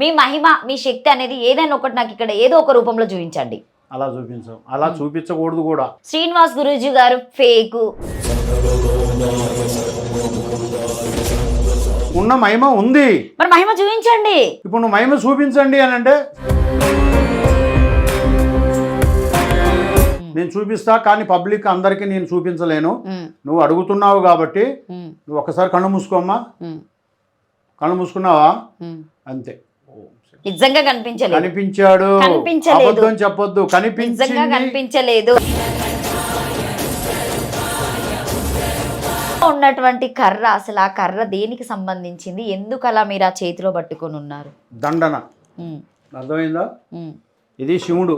మీ మహిమ, మీ శక్తి అనేది ఏదైనా ఒకటి నాకు ఇక్కడ ఏదో ఒక రూపంలో చూపించండి. అలా చూపించాం, అలా చూపించకూడదు కూడా. శ్రీనివాస్ గురూజీ గారు ఫేకు. ఉన్న మహిమ ఉంది, మరి మహిమ చూపించండి. ఇప్పుడు నువ్వు మహిమ చూపించండి అని అంటే నేను చూపిస్తా, కానీ పబ్లిక్ అందరికీ నేను చూపించలేను. నువ్వు అడుగుతున్నావు కాబట్టి నువ్వు ఒకసారి కళ్ళు మూసుకోమ్మా. కళ్ళు మూసుకున్నావా? అంతే. నిజంగా కనిపించలేదు. కనిపించాడు, అబద్ధం చెప్పొద్దు, నిజంగా కనిపించలేదు. ఉన్నటువంటి కర్ర, అసలు ఆ కర్ర దేనికి సంబంధించింది? ఎందుకు అలా మీరు ఆ చేతిలో పట్టుకొని ఉన్నారు? దండన. అర్థమైందా? ఇది శివుడు,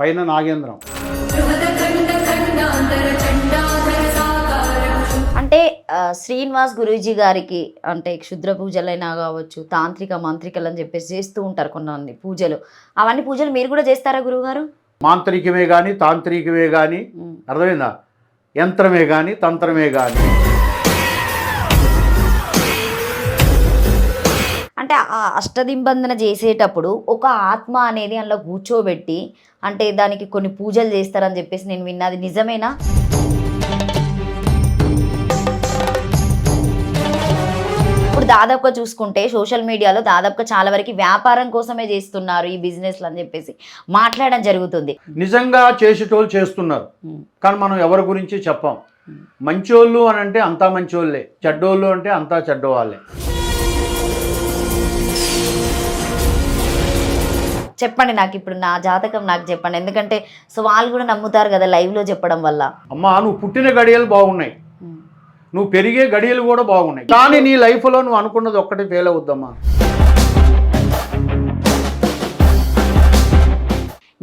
పైన నాగేంద్రం. అంటే శ్రీనివాస్ గురూజీ గారికి అంటే క్షుద్ర పూజలైనా కావచ్చు, తాంత్రిక మంత్రికలు అని చెప్పేసి చేస్తూ ఉంటారు కొన్ని పూజలు. అవన్నీ పూజలు మీరు కూడా చేస్తారా గురువుగారు? మాంత్రికమే కానీ తాంత్రికమే కానీ, అర్థమైందా, యంత్రమే కానీ తంత్రమే కానీ. అంటే ఆ అష్టదింబంధన చేసేటప్పుడు ఒక ఆత్మ అనేది అందులో కూర్చోబెట్టి అంటే దానికి కొన్ని పూజలు చేస్తారని చెప్పేసి నేను విన్నది నిజమేనా? ఇప్పుడు దాదాపుగా చూసుకుంటే సోషల్ మీడియాలో దాదాపుగా చాలా వరకు వ్యాపారం కోసమే చేస్తున్నారు ఈ బిజినెస్లు అని చెప్పేసి మాట్లాడడం జరుగుతుంది. నిజంగా చేసేటోళ్ళు చేస్తున్నారు, కానీ మనం ఎవరి గురించి చెప్పాం. మంచోళ్ళు అని అంటే అంతా మంచోళ్ళే, చెడ్డోళ్ళు అంటే అంతా చెడ్డవాళ్ళే. చెప్పండి నాకు, ఇప్పుడు నా జాతకం నాకు చెప్పండి, ఎందుకంటే సో వాళ్ళు కూడా నమ్ముతారు కదా లైవ్లో చెప్పడం వల్ల. అమ్మా, నువ్వు పుట్టిన గడియలు బాగున్నాయి, నువ్వు పెరిగే గడియలు కూడా బాగున్నాయి, కానీ నీ లైఫ్లో నువ్వు అనుకున్నది ఒక్కటి ఫెయిల్ అవుద్దమ్మా.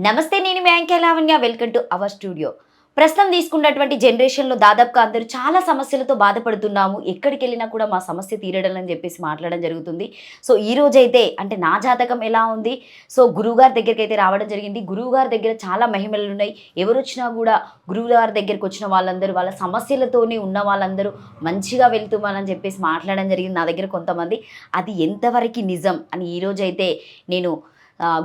నమస్తే, నేను మీ anchor Lavanya. Welcome to our studio. ప్రస్తుతం తీసుకున్నటువంటి జనరేషన్లో దాదాపుగా అందరూ చాలా సమస్యలతో బాధపడుతున్నాము. ఎక్కడికి వెళ్ళినా కూడా మా సమస్య తీరడం అని చెప్పేసి మాట్లాడడం జరుగుతుంది. సో ఈ రోజైతే అంటే నా జాతకం ఎలా ఉంది, సో గురువుగారి దగ్గరికి అయితే రావడం జరిగింది. గురువుగారి దగ్గర చాలా మహిమలు ఉన్నాయి. ఎవరు వచ్చినా కూడా గురువుగారి దగ్గరికి వచ్చిన వాళ్ళందరూ వాళ్ళ సమస్యలతోనే ఉన్న వాళ్ళందరూ మంచిగా వెళ్తున్నామని చెప్పేసి మాట్లాడడం జరిగింది నా దగ్గర కొంతమంది. అది ఎంతవరకు నిజం అని ఈరోజైతే నేను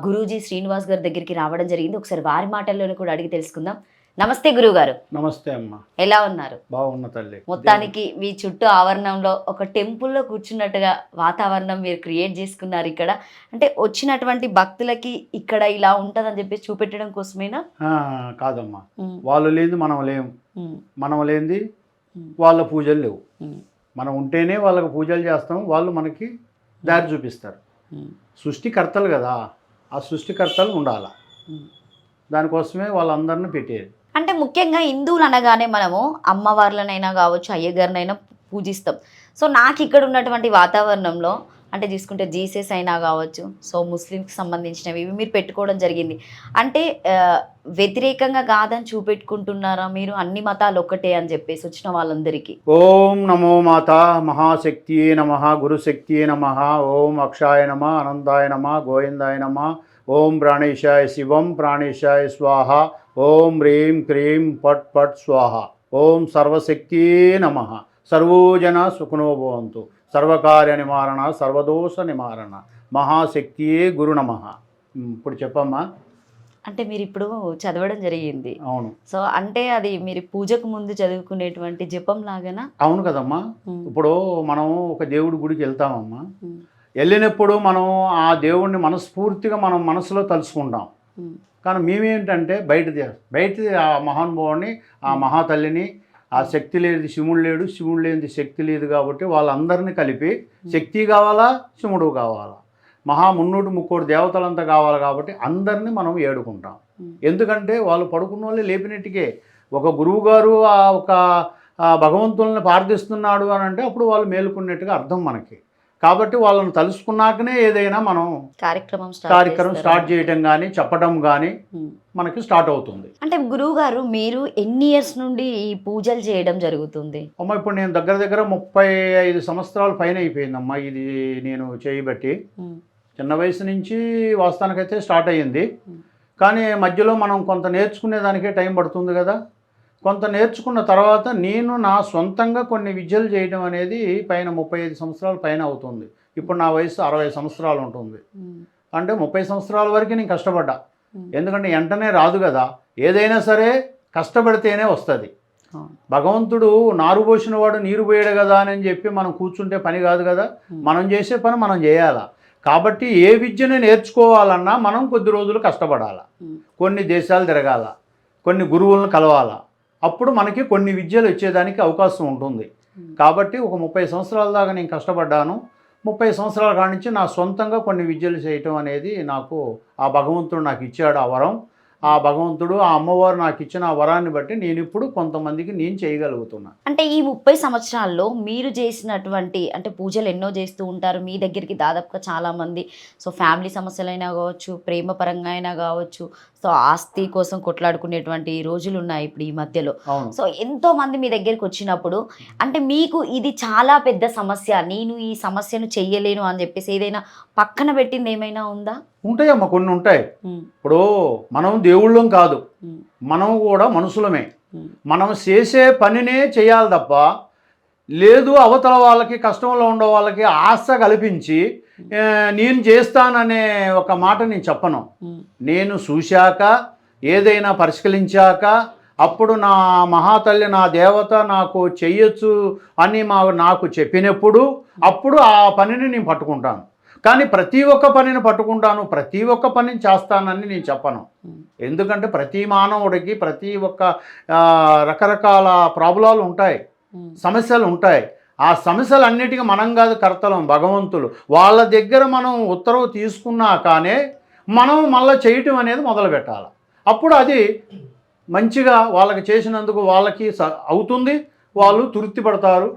గురూజీ శ్రీనివాస్ గారి దగ్గరికి రావడం జరిగింది. ఒకసారి వారి మాటల్లోనే కూడా అడిగి తెలుసుకుందాం. నమస్తే గురువుగారు. నమస్తే అమ్మా. ఎలా ఉన్నారు? బాగున్న తల్లి. మొత్తానికి మీ చుట్టూ ఆవరణంలో ఒక టెంపుల్లో కూర్చున్నట్టుగా వాతావరణం మీరు క్రియేట్ చేసుకున్నారు ఇక్కడ. అంటే వచ్చినటువంటి భక్తులకి ఇక్కడ ఇలా ఉంటుందని చెప్పేసి చూపెట్టడం కోసమేనా? కాదమ్మా, వాళ్ళు లేనిది మనం లేము, మనం లేనిది వాళ్ళ పూజలు లేవు. మనం ఉంటేనే వాళ్ళకి పూజలు చేస్తాం, వాళ్ళు మనకి దారి చూపిస్తారు. సృష్టికర్తలు కదా, ఆ సృష్టికర్తలు ఉండాలి, దానికోసమే వాళ్ళందరినీ పెట్టేది. అంటే ముఖ్యంగా హిందువులు అనగానే మనము అమ్మవార్లనైనా కావచ్చు, అయ్యగారినైనా పూజిస్తాం. సో నాకు ఇక్కడ ఉన్నటువంటి వాతావరణంలో అంటే తీసుకుంటే జీసస్ అయినా కావచ్చు, సో ముస్లింకి సంబంధించినవి ఇవి మీరు పెట్టుకోవడం జరిగింది. అంటే వ్యతిరేకంగా కాదని చూపెట్టుకుంటున్నారా మీరు? అన్ని మతాలు ఒక్కటే అని చెప్పేసి వచ్చిన వాళ్ళందరికీ. ఓం నమో మాత మహాశక్తియే నమః, గురుశక్తియే నమః, ఓం అక్షాయ నమ, అనంతాయ నమ, గోవిందాయ నమ, ఓం ప్రాణేశాయ శివం ప్రాణేశాయ స్వాహ, ఓం హ్రీం క్రీం పట్ పట్ స్వాహ, ఓం సర్వశక్తియే నమః, సర్వోజన సుఖనో భవంతు, సర్వకార్య నివారణ సర్వదోష నివారణ, మహాశక్తియే గురు నమః. ఇప్పుడు చెప్పమ్మా. అంటే మీరు ఇప్పుడు చదవడం జరిగింది. అవును. సో అంటే అది మీరు పూజకు ముందు చదువుకునేటువంటి జపం లాగానా? అవును కదమ్మా. ఇప్పుడు మనం ఒక దేవుడి గుడికి వెళ్తామమ్మా, వెళ్ళినప్పుడు మనం ఆ దేవుడిని మనస్ఫూర్తిగా మనం మనసులో తలుసుకుంటాం. కానీ మేమేంటంటే బయట ఆ మహానుభావుని, ఆ మహాతల్లిని, ఆ శక్తి లేదు శివుడు లేడు, శివుడు లేనిది శక్తి లేదు, కాబట్టి వాళ్ళందరినీ కలిపి శక్తి కావాలా, శివుడు కావాలా, మున్నూటి ముక్కోటి దేవతలంతా కావాలి, కాబట్టి అందరినీ మనం ఏడుకుంటాం. ఎందుకంటే వాళ్ళు పడుకున్న వాళ్ళే లేపినట్టుకే. ఒక గురువుగారు ఒక భగవంతుల్ని ప్రార్థిస్తున్నాడు అని అంటే అప్పుడు వాళ్ళు మేలుకున్నట్టుగా అర్థం మనకి. కాబట్టి వాళ్ళని తలుసుకున్నాకనే ఏదైనా మనం కార్యక్రమం స్టార్ట్ చేయటం కానీ చెప్పడం కానీ మనకి స్టార్ట్ అవుతుంది. అంటే గురువు గారు మీరు ఎన్ని ఇయర్స్ నుండి ఈ పూజలు చేయడం జరుగుతుంది? అమ్మ, ఇప్పుడు నేను దగ్గర 35 సంవత్సరాల పైన అయిపోయిందమ్మా ఇది నేను చేయబట్టి. చిన్న వయసు నుంచి వాస్తవానికైతే స్టార్ట్ అయ్యింది, కానీ మధ్యలో మనం కొంత నేర్చుకునేదానికే టైం పడుతుంది కదా. కొంత నేర్చుకున్న తర్వాత నేను నా సొంతంగా కొన్ని విద్యలు చేయడం అనేది పైన 35 సంవత్సరాల పైన అవుతుంది. ఇప్పుడు నా వయసు 60 సంవత్సరాలు ఉంటుంది. అంటే 30 సంవత్సరాల వరకు నేను కష్టపడ్డా. ఎందుకంటే వెంటనే రాదు కదా, ఏదైనా సరే కష్టపడితేనే వస్తుంది. భగవంతుడు నారు పోసిన వాడు నీరు పోయాడు కదా అని చెప్పి మనం కూర్చుంటే పని కాదు కదా, మనం చేసే పని మనం చేయాలా. కాబట్టి ఏ విద్యను నేర్చుకోవాలన్నా మనం కొద్ది రోజులు కష్టపడాలా, కొన్ని దేశాలు తిరగాల, కొన్ని గురువులను కలవాలా, అప్పుడు మనకి కొన్ని విద్యలు వచ్చేదానికి అవకాశం ఉంటుంది. కాబట్టి ఒక 30 సంవత్సరాల దాకా నేను కష్టపడ్డాను. 30 సంవత్సరాల కాడి నుంచి నా సొంతంగా కొన్ని విద్యలు చేయటం అనేది నాకు ఆ భగవంతుడు నాకు ఇచ్చాడు ఆ వరం. ఆ భగవంతుడు ఆ అమ్మవారు నాకు ఇచ్చిన ఆ వరాన్ని బట్టి నేను ఇప్పుడు కొంతమందికి నేను చేయగలుగుతున్నాను. అంటే ఈ 30 సంవత్సరాల్లో మీరు చేసినటువంటి అంటే పూజలు ఎన్నో చేస్తూ ఉంటారు. మీ దగ్గరికి దాదాపుగా చాలామంది సో ఫ్యామిలీ సమస్యలైనా కావచ్చు, ప్రేమ పరంగా అయినా కావచ్చు, సో ఆస్తి కోసం కొట్లాడుకునేటువంటి రోజులు ఉన్నాయి ఇప్పుడు ఈ మధ్యలో. సో ఎంతో మంది మీ దగ్గరికి వచ్చినప్పుడు అంటే మీకు ఇది చాలా పెద్ద సమస్య, నేను ఈ సమస్యను చెయ్యలేను అని చెప్పేసి ఏదైనా పక్కన పెట్టింది ఏమైనా ఉందా? ఉంటాయమ్మా, కొన్ని ఉంటాయి. ఇప్పుడు మనం దేవుళ్ళం కాదు, మనం కూడా మనుషులమే. మనం చేసే పనినే చేయాలి తప్ప లేదు అవతల వాళ్ళకి కష్టంలో ఉండే వాళ్ళకి ఆశ కల్పించి నేను చేస్తాననే ఒక మాట నేను చెప్పను. నేను చూశాక ఏదైనా పరిష్కరించాక అప్పుడు నా మహాతల్లి నా దేవత నాకు చెయ్యొచ్చు అని నాకు చెప్పినప్పుడు అప్పుడు ఆ పనిని నేను పట్టుకుంటాను. కానీ ప్రతి ఒక్క పనిని పట్టుకుంటాను, ప్రతి ఒక్క పనిని చేస్తానని నేను చెప్పను. ఎందుకంటే ప్రతి మానవుడికి ప్రతి ఒక్క రకరకాల ప్రాబ్లాలు ఉంటాయి, సమస్యలు ఉంటాయి. ఆ సమస్యలన్నిటికీ మనం కాదు కర్తలం, భగవంతులు. వాళ్ళ దగ్గర మనం ఉత్తర్వు తీసుకున్నాకనే మనం మళ్ళీ చేయటం అనేది మొదలు పెట్టాలి. అప్పుడు అది మంచిగా వాళ్ళకి చేసినందుకు వాళ్ళకి అవుతుంది, వాళ్ళు తృప్తి పడతారు,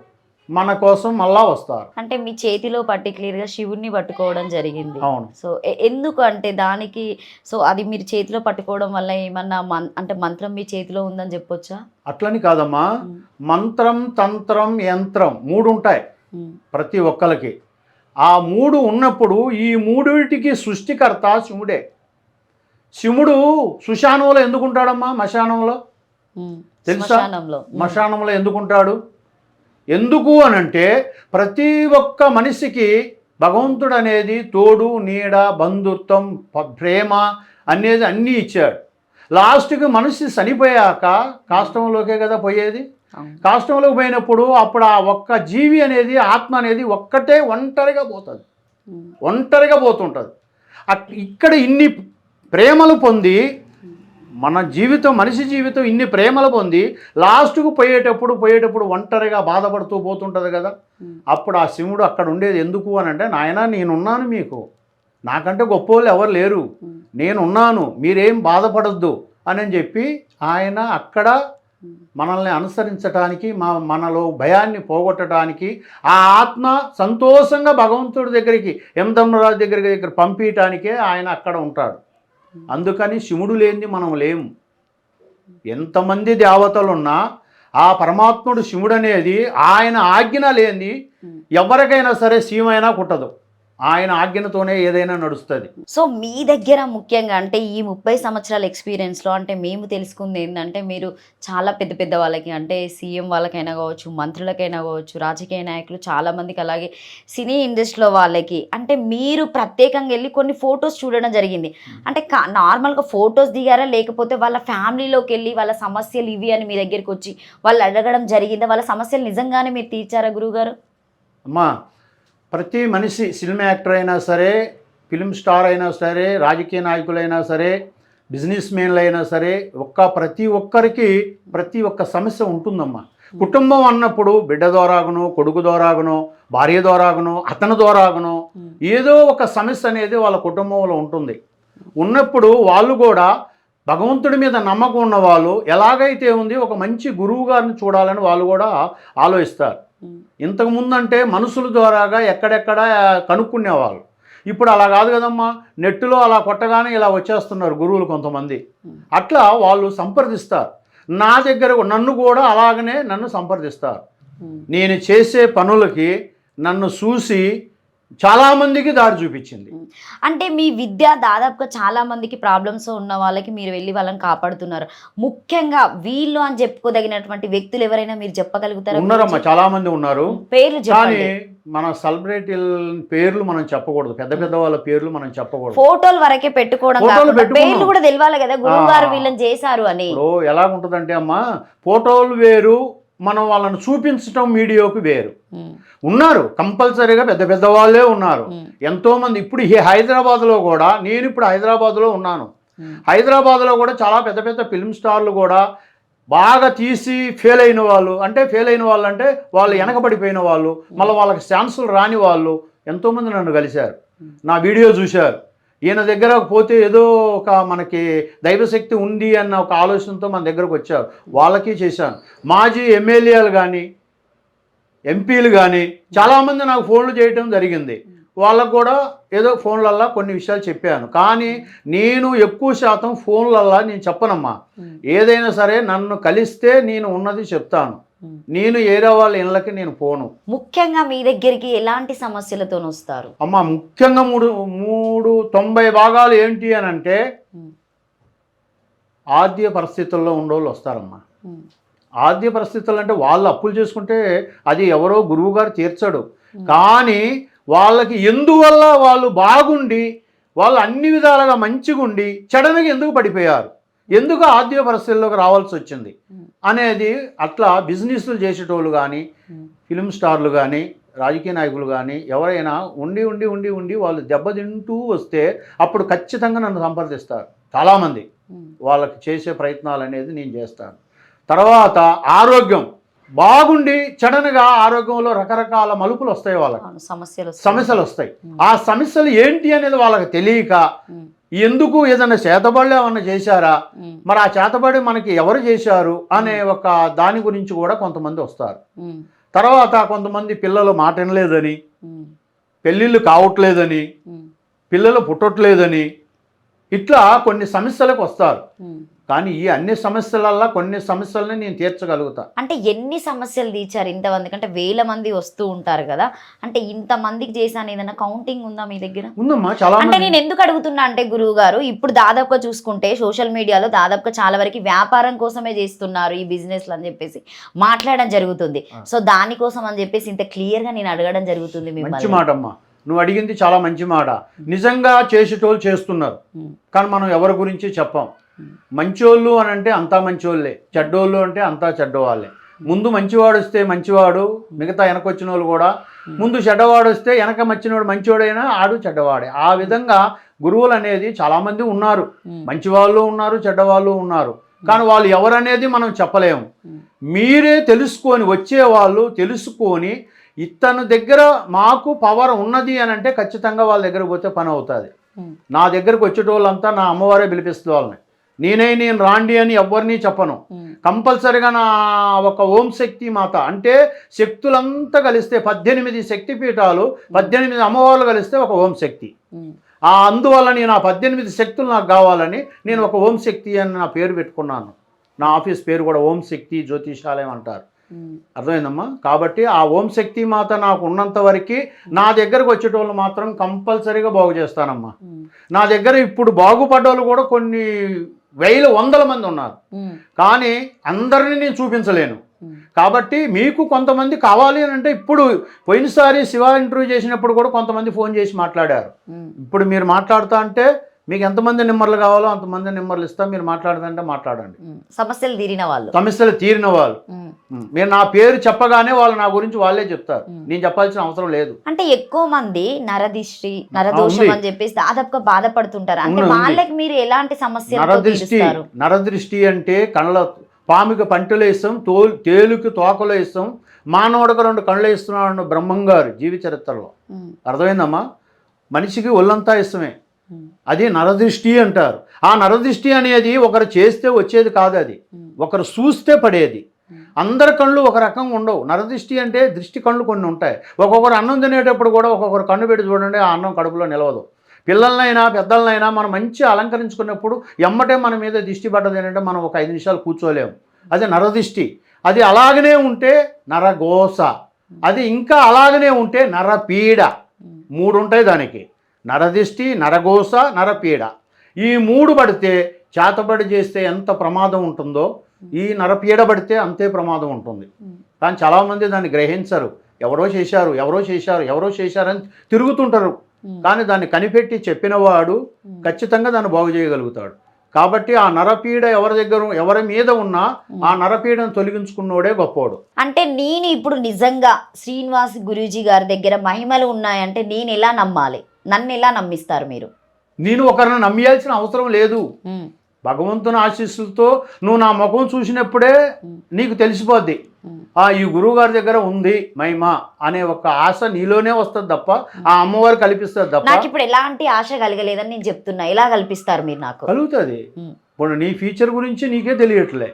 మన కోసం మళ్ళా వస్తారు. అంటే మీ చేతిలో పర్టికులర్గా శివుణ్ణి పట్టుకోవడం జరిగింది. అవును. సో ఎందుకు అంటే దానికి సో అది మీరు చేతిలో పట్టుకోవడం వల్ల ఏమన్నా అంటే మంత్రం మీ చేతిలో ఉందని చెప్పొచ్చా? అట్లని కాదమ్మా, మంత్రం తంత్రం యంత్రం 3 ఉంటాయి ప్రతి ఒక్కరికి. ఆ 3 ఉన్నప్పుడు ఈ 3 సృష్టికర్త శివుడే. శివుడు శ్మశానంలో ఎందుకుంటాడమ్మా? మశానంలో తెలుసా? శ్మశానంలో ఎందుకుంటాడు? ఎందుకు అనంటే ప్రతి ఒక్క మనిషికి భగవంతుడు అనేది తోడు నీడ బంధుత్వం ప్రేమ అనేది అన్నీ ఇచ్చాడు. లాస్ట్కి మనిషి చనిపోయాక కాష్టంలోకే కదా పోయేది. కాష్టంలోకి పోయినప్పుడు అప్పుడు ఆ ఒక్క జీవి అనేది ఆత్మ అనేది ఒక్కటే ఒంటరిగా పోతుంది, ఒంటరిగా పోతుంటుంది. ఇక్కడ ఇన్ని ప్రేమలు పొంది మన జీవితం మనిషి జీవితం ఇన్ని ప్రేమలు పొంది లాస్ట్కు పోయేటప్పుడు ఒంటరిగా బాధపడుతూ పోతుంటుంది కదా. అప్పుడు ఆ శివుడు అక్కడ ఉండేది ఎందుకు అని అంటే, నాయన నేనున్నాను, మీకు నాకంటే గొప్ప వాళ్ళు ఎవరు లేరు, నేనున్నాను, మీరేం బాధపడద్దు అని చెప్పి ఆయన అక్కడ మనల్ని అనుసరించటానికి మనలో భయాన్ని పోగొట్టడానికి ఆ ఆత్మ సంతోషంగా భగవంతుడి దగ్గరికి యమధర్మరాజు దగ్గర పంపించటానికే ఆయన అక్కడ ఉంటాడు. అందుకని శివుడు లేనిది మనం లేము. ఎంతమంది దేవతలున్నా ఆ పరమాత్ముడు శివుడు అనేది ఆయన ఆజ్ఞ లేనిది ఎవరికైనా సరే సీమైనా కుట్టదు. ఆయన ఆజ్ఞతోనే ఏదైనా నడుస్తుంది. సో మీ దగ్గర ముఖ్యంగా అంటే ఈ 30 సంవత్సరాల ఎక్స్పీరియన్స్లో అంటే మేము తెలుసుకుంది ఏంటంటే మీరు చాలా పెద్ద పెద్ద వాళ్ళకి అంటే సీఎం వాళ్ళకైనా కావచ్చు, మంత్రులకైనా కావచ్చు, రాజకీయ నాయకులు చాలామందికి, అలాగే సినీ ఇండస్ట్రీలో వాళ్ళకి అంటే మీరు ప్రత్యేకంగా వెళ్ళి కొన్ని ఫొటోస్ చూడడం జరిగింది. అంటే నార్మల్గా ఫొటోస్ దిగారా లేకపోతే వాళ్ళ ఫ్యామిలీలోకి వెళ్ళి వాళ్ళ సమస్యలు ఇవి అని మీ దగ్గరికి వచ్చి వాళ్ళు అడగడం జరిగిందా? వాళ్ళ సమస్యలు నిజంగానే మీరు తీర్చారా గురువుగారు? అమ్మా, ప్రతి మనిషి సినిమా యాక్టర్ అయినా సరే, ఫిల్మ్ స్టార్ అయినా సరే, రాజకీయ నాయకులైనా సరే, బిజినెస్ మెన్లు అయినా సరే, ప్రతి ఒక్కరికి ప్రతి ఒక్క సమస్య ఉంటుందమ్మా. కుటుంబం అన్నప్పుడు బిడ్డ ద్వారాగనో, కొడుకు ద్వారాగనో, భార్య ద్వారాగనో, అతని ద్వారాగనో ఏదో ఒక సమస్య అనేది వాళ్ళ కుటుంబంలో ఉంటుంది. ఉన్నప్పుడు వాళ్ళు కూడా భగవంతుడి మీద నమ్మకం ఉన్న వాళ్ళు ఎలాగైతే ఉంది ఒక మంచి గురువు గారిని చూడాలని వాళ్ళు కూడా ఆలోచిస్తారు. ఇంతకుముందు అంటే మనుషుల ద్వారాగా ఎక్కడెక్కడ కనుక్కునేవాళ్ళు. ఇప్పుడు అలా కాదు కదమ్మా, నెట్టులో అలా కొట్టగానే ఇలా వచ్చేస్తున్నారు గురువులు కొంతమంది. అట్లా వాళ్ళు సంప్రదిస్తారు. నా దగ్గర నన్ను కూడా అలాగనే నన్ను సంప్రదిస్తారు. నేను చేసే పనులకి నన్ను చూసి చాలామందికి దారి చూపించింది. అంటే మీ విద్య దాదాపుగా చాలా మందికి ప్రాబ్లమ్స్ ఉన్న వాళ్ళకి మీరు వెళ్ళి వాళ్ళని కాపాడుతున్నారు. ముఖ్యంగా వీళ్ళు అని చెప్పుకోదగినటువంటి వ్యక్తులు ఎవరైనా మీరు చెప్పగలుగుతారా? ఉన్నారమ్మా, చాలామంది ఉన్నారు. పేర్లు కానీ చెప్పండి. మన సెలబ్రిటీల పేర్లు మనం చెప్పకూడదు, పెద్ద పెద్ద వాళ్ళ పేర్లు మనం చెప్పకూడదు. ఫోటోలు వరకే పెట్టుకోవడం ఫోటోలు కాకుండా పెట్టుకున్నాం. పేర్లు కూడా తెలియాలి కదా, గురువు గారు వీళ్ళని చేశారు అని. ఇప్పుడు ఎలా ఉంటుందంటే అమ్మా, ఫోటోలు వేరు, మనం వాళ్ళని చూపించటం మీడియాకు వేరు. ఉన్నారు కంపల్సరీగా పెద్ద పెద్ద వాళ్ళే ఉన్నారు, ఎంతో మంది. ఇప్పుడు ఈ హైదరాబాద్లో కూడా, నేను ఇప్పుడు హైదరాబాద్లో ఉన్నాను, హైదరాబాద్లో కూడా చాలా పెద్ద పెద్ద ఫిల్మ్ స్టార్లు కూడా బాగా తీసి ఫెయిల్ అయిన వాళ్ళు, అంటే ఫెయిల్ అయిన వాళ్ళు అంటే వాళ్ళు వెనకబడిపోయిన వాళ్ళు, మళ్ళీ వాళ్ళకి ఛాన్సులు రాని వాళ్ళు ఎంతోమంది నన్ను కలిశారు, నా వీడియో చూశారు. ఈయన దగ్గర పోతే ఏదో ఒక మనకి దైవశక్తి ఉంది అన్న ఒక ఆలోచనతో మన దగ్గరకు వచ్చారు, వాళ్ళకి చేశాను. మాజీ ఎమ్మెల్యేలు కానీ ఎంపీలు కానీ చాలామంది నాకు ఫోన్లు చేయటం జరిగింది, వాళ్ళకు కూడా ఏదో ఫోన్లల్లా కొన్ని విషయాలు చెప్పాను. కానీ నేను ఎక్కువ శాతం ఫోన్లల్లా నేను చెప్పనమ్మా. ఏదైనా సరే నన్ను కలిస్తే నేను ఉన్నది చెప్తాను, నేను ఏరే వాళ్ళ ఇళ్ళకి నేను పోను. ముఖ్యంగా మీ దగ్గరికి ఎలాంటి సమస్యలతో వస్తారు అమ్మ? ముఖ్యంగా 90% ఏంటి అని అంటే ఆర్థిక పరిస్థితుల్లో ఉండేవాళ్ళు వస్తారమ్మా. ఆర్థిక పరిస్థితులు అంటే వాళ్ళు అప్పులు చేసుకుంటే అది ఎవరో గురువు గారు తీర్చడు, కానీ వాళ్ళకి ఎందువల్ల వాళ్ళు బాగుండి వాళ్ళు అన్ని విధాలుగా మంచిగా ఉండి సడన్గా ఎందుకు పడిపోయారు, ఎందుకు ఆర్థిక పరిస్థితుల్లోకి రావాల్సి వచ్చింది అనేది, అట్లా బిజినెస్లు చేసేటోళ్ళు కానీ ఫిలిం స్టార్లు కానీ రాజకీయ నాయకులు కానీ ఎవరైనా ఉండి ఉండి ఉండి ఉండి వాళ్ళు దెబ్బతింటూ వస్తే అప్పుడు ఖచ్చితంగా నన్ను సంప్రదిస్తారు చాలామంది. వాళ్ళకి చేసే ప్రయత్నాలు అనేది నేను చేస్తాను. తర్వాత ఆరోగ్యం బాగుండి సడన్గా ఆరోగ్యంలో రకరకాల మలుపులు వస్తాయి, వాళ్ళకి సమస్యలు వస్తాయి. ఆ సమస్యలు ఏంటి అనేది వాళ్ళకి తెలియక, ఎందుకు ఏదైనా చేతబడి ఏమన్నా చేశారా, మరి ఆ చేతబడి మనకి ఎవరు చేశారు అనే ఒక దాని గురించి కూడా కొంతమంది వస్తారు. తర్వాత కొంతమంది పిల్లలు మాట వినలేదని, పెళ్ళిళ్ళు కావట్లేదని, పిల్లలు పుట్టట్లేదని, ఇట్లా కొన్ని సమస్యలకు వస్తారు. కానీ ఈ అన్ని సమస్యలల్లో కొన్ని సమస్యలని నేను తీర్చగలుగుతా. అంటే ఎన్ని సమస్యలు తీర్చారు ఇంతమందికి? అంటే వేల మంది వస్తూ ఉంటారు కదా, అంటే ఇంతమందికి చేశాను ఏదైనా కౌంటింగ్ ఉందా మీ దగ్గర? ఉందమ్మా, చాలా. అంటే నేను ఎందుకు అడుగుతున్నా అంటే గురువు గారు, ఇప్పుడు దాదాపుగా చూసుకుంటే సోషల్ మీడియాలో దాదాపుగా చాలా వరకు వ్యాపారం కోసమే చేస్తున్నారు ఈ బిజినెస్లు అని చెప్పేసి మాట్లాడడం జరుగుతుంది. సో దానికోసం అని చెప్పేసి ఇంత క్లియర్గా నేను అడగడం జరుగుతుంది. మంచి మాట అమ్మా, నువ్వు అడిగింది చాలా మంచి మాట. నిజంగా చేసేటోళ్ళు చేస్తున్నారు, కానీ మనం ఎవరి గురించి చెప్పాం. మంచోళ్ళు అని అంటే అంతా మంచోళ్ళే, చెడ్డోళ్ళు అంటే అంతా చెడ్డవాళ్ళే. ముందు మంచివాడు వస్తే మంచివాడు, మిగతా వెనకొచ్చిన వాళ్ళు కూడా. ముందు చెడ్డవాడు వస్తే వెనక వచ్చినవాడు మంచివాడైనా ఆడు చెడ్డవాడే. ఆ విధంగా గురువులు అనేది చాలామంది ఉన్నారు, మంచివాళ్ళు ఉన్నారు, చెడ్డవాళ్ళు ఉన్నారు. కానీ వాళ్ళు ఎవరనేది మనం చెప్పలేము. మీరే తెలుసుకొని వచ్చేవాళ్ళు తెలుసుకొని ఇతను దగ్గర మాకు పవర్ ఉన్నది అని అంటే ఖచ్చితంగా వాళ్ళ దగ్గరకు పోతే పని అవుతుంది. నా దగ్గరకు వచ్చేటోళ్ళంతా నా అమ్మవారే పిలిపిస్తుంది వాళ్ళని. నేను రాండి అని ఎవరిని చెప్పను. కంపల్సరిగా నా ఒక ఓం శక్తి మాత అంటే శక్తులంతా కలిస్తే 18 శక్తి పీఠాలు, 18 అమ్మవార్లు కలిస్తే ఒక ఓం శక్తి. అందువల్ల నేను ఆ 18 శక్తులు నాకు కావాలని నేను ఒక ఓం శక్తి అని నా పేరు పెట్టుకున్నాను. నా ఆఫీస్ పేరు కూడా ఓం శక్తి జ్యోతిషాలయం అంటారు. అర్థమైందమ్మా? కాబట్టి ఆ ఓం శక్తి మాత నాకు ఉన్నంత వరకు నా దగ్గరకు వచ్చేటోళ్ళు మాత్రం కంపల్సరీగా బాగు చేస్తానమ్మా. నా దగ్గర ఇప్పుడు బాగుపడ్డోళ్ళు కూడా కొన్ని వందల మంది ఉన్నారు, కానీ అందరినీ నేను చూపించలేను. కాబట్టి మీకు కొంతమంది కావాలి అని అంటే, ఇప్పుడు పోయినసారి శివ ఇంటర్వ్యూ చేసినప్పుడు కూడా కొంతమంది ఫోన్ చేసి మాట్లాడారు. ఇప్పుడు మీరు మాట్లాడుతా అంటే మీకు ఎంతమంది నెంబర్లు కావాలో అంతమంది నెంబర్లు ఇస్తాం, మీరు మాట్లాడదంటే మాట్లాడండి. సమస్యలు తీరిన వాళ్ళు మీరు నా పేరు చెప్పగానే వాళ్ళు నా గురించి వాళ్ళే చెప్తారు, నేను చెప్పాల్సిన అవసరం లేదు. అంటే ఎక్కువ మంది నరదిష్టి, నరదోషం అని చెప్పేసి దాదాపుగా బాధపడుతుంటారు. అంటే వాళ్ళకి మీరు ఎలాంటి సమస్యలు? నరదృష్టి అంటే కళ్ళ పాముకి పంటలు వేస్తాం, తేలుకి తోకలు వేస్తాం, మానవుడికి 2 కళ్ళు వేస్తున్నాడు బ్రహ్మంగారు జీవి చరిత్రలో. అర్థమైందమ్మా? మనిషికి ఒళ్ళంతా ఇష్టమే, అది నరదృష్టి అంటారు. ఆ నరదృష్టి అనేది ఒకరు చేస్తే వచ్చేది కాదు, అది ఒకరు చూస్తే పడేది. అందరి కళ్ళు ఒక రకంగా ఉండవు. నరదృష్టి అంటే దృష్టి కళ్ళు కొన్ని ఉంటాయి. ఒక్కొక్కరు అన్నం తినేటప్పుడు కూడా ఒక్కొక్కరు కన్ను పెట్టి చూడండి, ఆ అన్నం కడుపులో నిలవదు. పిల్లలనైనా పెద్దలనైనా మనం మంచి అలంకరించుకున్నప్పుడు ఎమ్మటే మన మీద దృష్టి పడ్డది ఏంటంటే మనం ఒక 5 నిమిషాలు కూర్చోలేము. అది నరదృష్టి. అది అలాగనే ఉంటే నరఘోష, అది ఇంకా అలాగనే ఉంటే నరపీడ. 3 ఉంటాయి దానికి: నరదిష్టి, నరఘోష, నరపీడ. ఈ 3 పడితే చేతబడి చేస్తే ఎంత ప్రమాదం ఉంటుందో ఈ నరపీడ పడితే అంతే ప్రమాదం ఉంటుంది. కానీ చాలామంది దాన్ని గ్రహించరు. ఎవరో చేశారని తిరుగుతుంటారు. కానీ దాన్ని కనిపెట్టి చెప్పినవాడు ఖచ్చితంగా దాన్ని బాగు చేయగలుగుతాడు. కాబట్టి ఆ నరపీడ ఎవరి మీద ఉన్నా ఆ నరపీడను తొలగించుకున్నోడే గొప్పోడు. అంటే నేను ఇప్పుడు నిజంగా శ్రీనివాస్ గురూజీ గారి దగ్గర మహిమలు ఉన్నాయంటే నేను ఎలా నమ్మాలి? నన్ను ఎలా నమ్మిస్తారు మీరు? నేను ఒకరిని నమ్మేయాల్సిన అవసరం లేదు. భగవంతుని ఆశీస్సులతో నువ్వు నా ముఖం చూసినప్పుడే నీకు తెలిసిపోద్ది, ఈ గురువు గారి దగ్గర ఉంది మహిమ అనే ఒక ఆశ నీలోనే వస్తుంది తప్ప ఆ అమ్మవారు కల్పిస్తుంది తప్ప. నాకు ఇప్పుడు ఎలాంటి ఆశ కలగలేదని నేను చెప్తున్నా. ఎలా కల్పిస్తారు మీరు? నాకు కలుగుతుంది. ఇప్పుడు నీ ఫ్యూచర్ గురించి నీకే తెలియట్లే.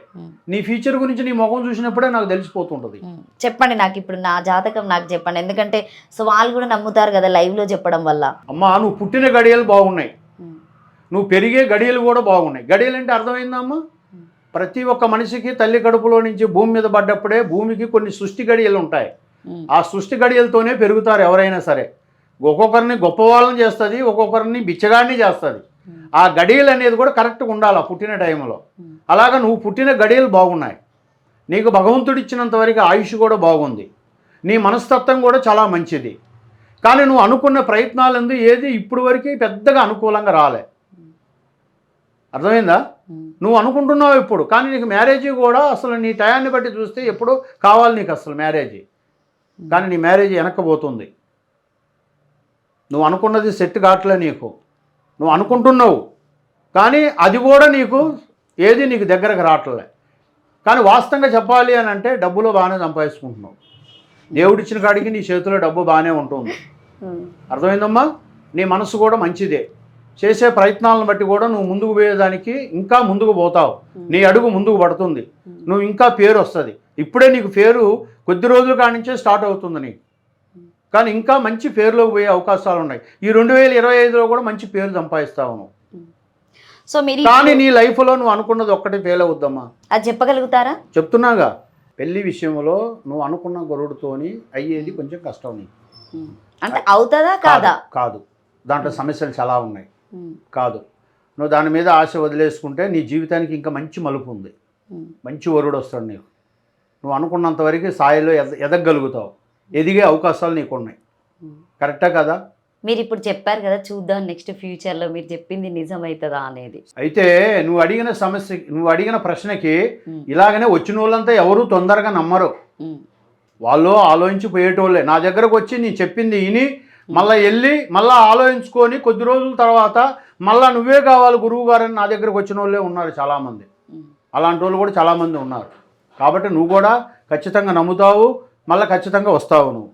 నీ ఫ్యూచర్ గురించి నీ ముఖం చూసినప్పుడే నాకు తెలిసిపోతుంటది. చెప్పండి నాకు ఇప్పుడు నా జాతకం నాకు చెప్పండి. ఎందుకంటే సో వాళ్ళు కూడా నమ్ముతారు కదా లైవ్ లో చెప్పడం వల్ల. అమ్మా, నువ్వు పుట్టిన గడియలు బాగున్నాయి, నువ్వు పెరిగే గడియలు కూడా బాగున్నాయి. గడియలు అంటే అర్థమైందమ్మా? ప్రతి ఒక్క మనిషికి తల్లి కడుపులో నుంచి భూమి మీద పడ్డప్పుడే భూమికి కొన్ని సృష్టి గడియలు ఉంటాయి. ఆ సృష్టి గడియలతోనే పెరుగుతారు ఎవరైనా సరే. ఒక్కొక్కరిని గొప్పవాళ్ళని చేస్తుంది, ఒక్కొక్కరిని బిచ్చగాడిని చేస్తుంది. ఆ గడియలు అనేది కూడా కరెక్ట్గా ఉండాలి ఆ పుట్టిన టైంలో. అలాగా నువ్వు పుట్టిన గడియలు బాగున్నాయి. నీకు భగవంతుడు ఇచ్చినంత వరకు ఆయుష్ కూడా బాగుంది. నీ మనస్తత్వం కూడా చాలా మంచిది. కానీ నువ్వు అనుకున్న ప్రయత్నాలందు ఏది ఇప్పుడు వరకు పెద్దగా అనుకూలంగా రాలే. అర్థమైందా? నువ్వు అనుకుంటున్నావు ఇప్పుడు, కానీ నీకు మ్యారేజీ కూడా అసలు నీ టయాన్ని బట్టి చూస్తే ఎప్పుడో కావాలి నీకు అసలు మ్యారేజీ. కానీ నీ మ్యారేజీ వెనక్కపోతుంది. నువ్వు అనుకున్నది సెట్ కావట్లే నీకు. నువ్వు అనుకుంటున్నావు కానీ అది కూడా నీకు నీకు దగ్గరకు రావట్లే. కానీ వాస్తవంగా చెప్పాలి అని అంటే డబ్బులో బాగానే సంపాదించుకుంటున్నావు. దేవుడిచ్చిన కాడికి నీ చేతిలో డబ్బు బాగానే ఉంటుంది. అర్థమైందమ్మా? నీ మనసు కూడా మంచిదే. చేసే ప్రయత్నాలను బట్టి కూడా నువ్వు ముందుకు పోయేదానికి ఇంకా ముందుకు పోతావు. నీ అడుగు ముందుకు పడుతుంది. నువ్వు ఇంకా పేరు వస్తుంది. ఇప్పుడే నీకు పేరు కొద్ది రోజుల కాడి నుంచే స్టార్ట్ అవుతుంది నీకు. కానీ ఇంకా మంచి పేరులోకి పోయే అవకాశాలు ఉన్నాయి. ఈ 2025లో కూడా మంచి పేరు సంపాదిస్తావు నువ్వు. సో మీరు కానీ నీ లైఫ్లో నువ్వు అనుకున్నది ఒక్కటి ఫెయిల్ అవుద్దమ్మా. అది చెప్పగలుగుతారా? చెప్తున్నాగా, పెళ్లి విషయంలో నువ్వు అనుకున్న గొరుడుతోని అయ్యేది కొంచెం కష్టం నీకు. అంటే అవుతుందా కాదా? కాదు, దాంట్లో సమస్యలు చాలా ఉన్నాయి. కాదు, నువ్వు దాని మీద ఆశ వదిలేసుకుంటే నీ జీవితానికి ఇంకా మంచి మలుపు ఉంది. మంచి వరుడు వస్తాడు నీకు. నువ్వు అనుకున్నంత వరకు స్థాయిలో ఎదగలుగుతావు. ఎదిగే అవకాశాలు నీకు ఉన్నాయి. కరెక్టా కదా? మీరు ఇప్పుడు చెప్పారు కదా, చూద్దాం నెక్స్ట్ ఫ్యూచర్లో మీరు చెప్పింది నిజమవుతుందా అనేది. అయితే నువ్వు అడిగిన ప్రశ్నకి ఇలాగనే వచ్చిన వాళ్ళంతా ఎవరు తొందరగా నమ్మరు. వాళ్ళు ఆలోచించి పోయేటోళ్ళే. నా దగ్గరకు వచ్చి నీ చెప్పింది విని మళ్ళీ వెళ్ళి మళ్ళీ ఆలోచించుకొని కొద్ది రోజుల తర్వాత మళ్ళీ నువ్వే కావాలి గురువు గారని నా దగ్గరకు వచ్చిన వాళ్ళే ఉన్నారు చాలామంది. అలాంటి వాళ్ళు కూడా చాలామంది ఉన్నారు. కాబట్టి నువ్వు కూడా ఖచ్చితంగా నమ్ముతావు, మళ్ళీ ఖచ్చితంగా వస్తావు నువ్వు.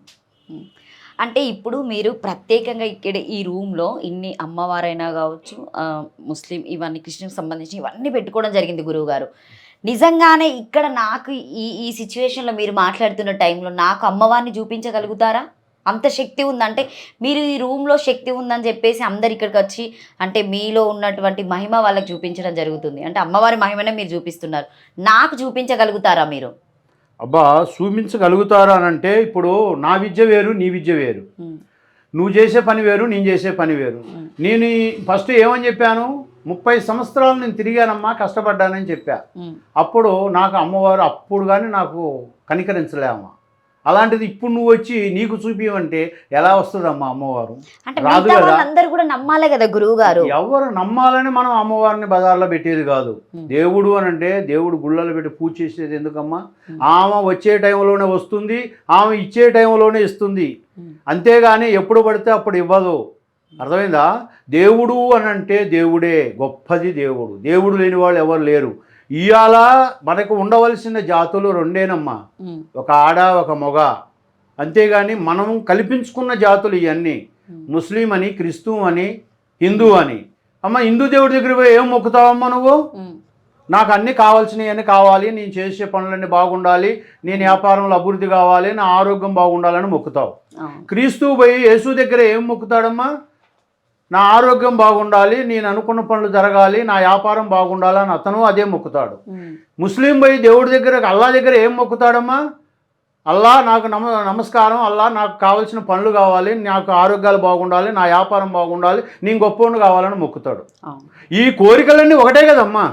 అంటే ఇప్పుడు మీరు ప్రత్యేకంగా ఇక్కడ ఈ రూమ్లో ఇన్ని అమ్మవారైనా కావచ్చు, ముస్లిం ఇవన్నీ క్రిస్టియన్కి సంబంధించి ఇవన్నీ పెట్టుకోవడం జరిగింది గురువుగారు. నిజంగానే ఇక్కడ నాకు ఈ సిచ్యువేషన్లో మీరు మాట్లాడుతున్న టైంలో నాకు అమ్మవారిని చూపించగలుగుతారా? అంత శక్తి ఉందంటే మీరు ఈ రూమ్లో శక్తి ఉందని చెప్పేసి అందరు ఇక్కడికి వచ్చి అంటే మీలో ఉన్నటువంటి మహిమ వాళ్ళకి చూపించడం జరుగుతుంది. అంటే అమ్మవారి మహిమనే మీరు చూపిస్తున్నారు. నాకు చూపించగలుగుతారా మీరు? అబ్బా, చూపించగలుగుతారా అని అంటే ఇప్పుడు నా విద్య వేరు, నీ విద్య వేరు. నువ్వు చేసే పని వేరు, నేను చేసే పని వేరు. నేను ఫస్ట్ ఏమని చెప్పాను? 30 సంవత్సరాలు నేను తిరిగానమ్మా, కష్టపడ్డానని చెప్పా. అప్పుడు నాకు అమ్మవారు అప్పుడు కానీ నాకు కనికరించలేమ్మా. అలాంటిది ఇప్పుడు నువ్వు వచ్చి నీకు చూపివంటే ఎలా వస్తుందమ్మా అమ్మవారు? రాదు కదా. అందరూ కూడా నమ్మాలే కదా గురువు గారు. ఎవరు నమ్మాలని మనం అమ్మవారిని బజార్లో పెట్టేది కాదు. దేవుడు అని అంటే దేవుడు గుళ్ళలో పెట్టి పూజ చేసేది ఎందుకమ్మా? ఆమె వచ్చే టైంలోనే వస్తుంది, ఆమె ఇచ్చే టైంలోనే ఇస్తుంది. అంతేగాని ఎప్పుడు పడితే అప్పుడు ఇవ్వదు. అర్థమైందా? దేవుడు అని అంటే దేవుడే, గొప్పది దేవుడు. దేవుడు లేని వాళ్ళు ఎవరు లేరు. ఇవాళ మనకు ఉండవలసిన జాతులు 2 ఒక ఆడ ఒక మొగ. అంతేగాని మనం కల్పించుకున్న జాతులు ఇవన్నీ. ముస్లిం అని, క్రిస్తు అని, హిందూ అని. అమ్మ, హిందూ దేవుడి దగ్గర పోయి ఏం మొక్కుతావమ్మా నువ్వు? నాకు అన్నీ కావాల్సినవి అన్నీ కావాలి, నేను చేసే పనులన్నీ బాగుండాలి, నేను వ్యాపారంలో అభివృద్ధి కావాలి, నా ఆరోగ్యం బాగుండాలని మొక్కుతావు. క్రీస్తు పోయి యేసు దగ్గర ఏం మొక్కుతాడమ్మా? నా ఆరోగ్యం బాగుండాలి, నేను అనుకున్న పనులు జరగాలి, నా వ్యాపారం బాగుండాలని అతను అదే మొక్కుతాడు. ముస్లిం పోయి దేవుడి దగ్గర అల్లా దగ్గర ఏం మొక్కుతాడమ్మా? అల్లా నాకు నమస్కారం, అల్లా నాకు కావాల్సిన పనులు కావాలి, నాకు ఆరోగ్యాలు బాగుండాలి, నా వ్యాపారం బాగుండాలి, నేను గొప్పవాడిని కావాలని మొక్కుతాడు. ఈ కోరికలన్నీ ఒకటే కదమ్మా.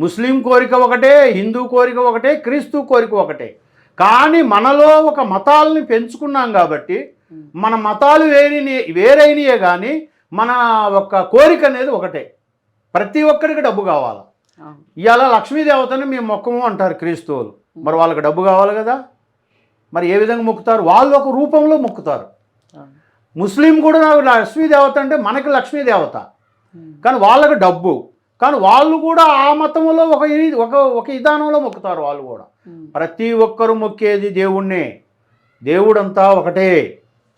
ముస్లిం కోరిక ఒకటే, హిందూ కోరిక ఒకటే, క్రీస్తు కోరిక ఒకటే. కానీ మనలో ఒక మతాలని పెంచుకున్నాం కాబట్టి మన మతాలు వేరైనయే కానీ మన ఒక కోరిక అనేది ఒకటే. ప్రతి ఒక్కరికి డబ్బు కావాలి. ఇవాళ లక్ష్మీదేవతని మేము మొక్కము అంటారు క్రీస్తువులు. మరి వాళ్ళకి డబ్బు కావాలి కదా. మరి ఏ విధంగా మొక్కుతారు? వాళ్ళు ఒక రూపంలో మొక్కుతారు. ముస్లిం కూడా నాకు లక్ష్మీదేవత అంటే మనకి లక్ష్మీదేవత, కానీ వాళ్ళకి డబ్బు. కానీ వాళ్ళు కూడా ఆ మతంలో ఒక విధానంలో మొక్కుతారు. వాళ్ళు కూడా ప్రతి ఒక్కరు మొక్కేది దేవుణ్ణే. దేవుడంతా ఒకటే,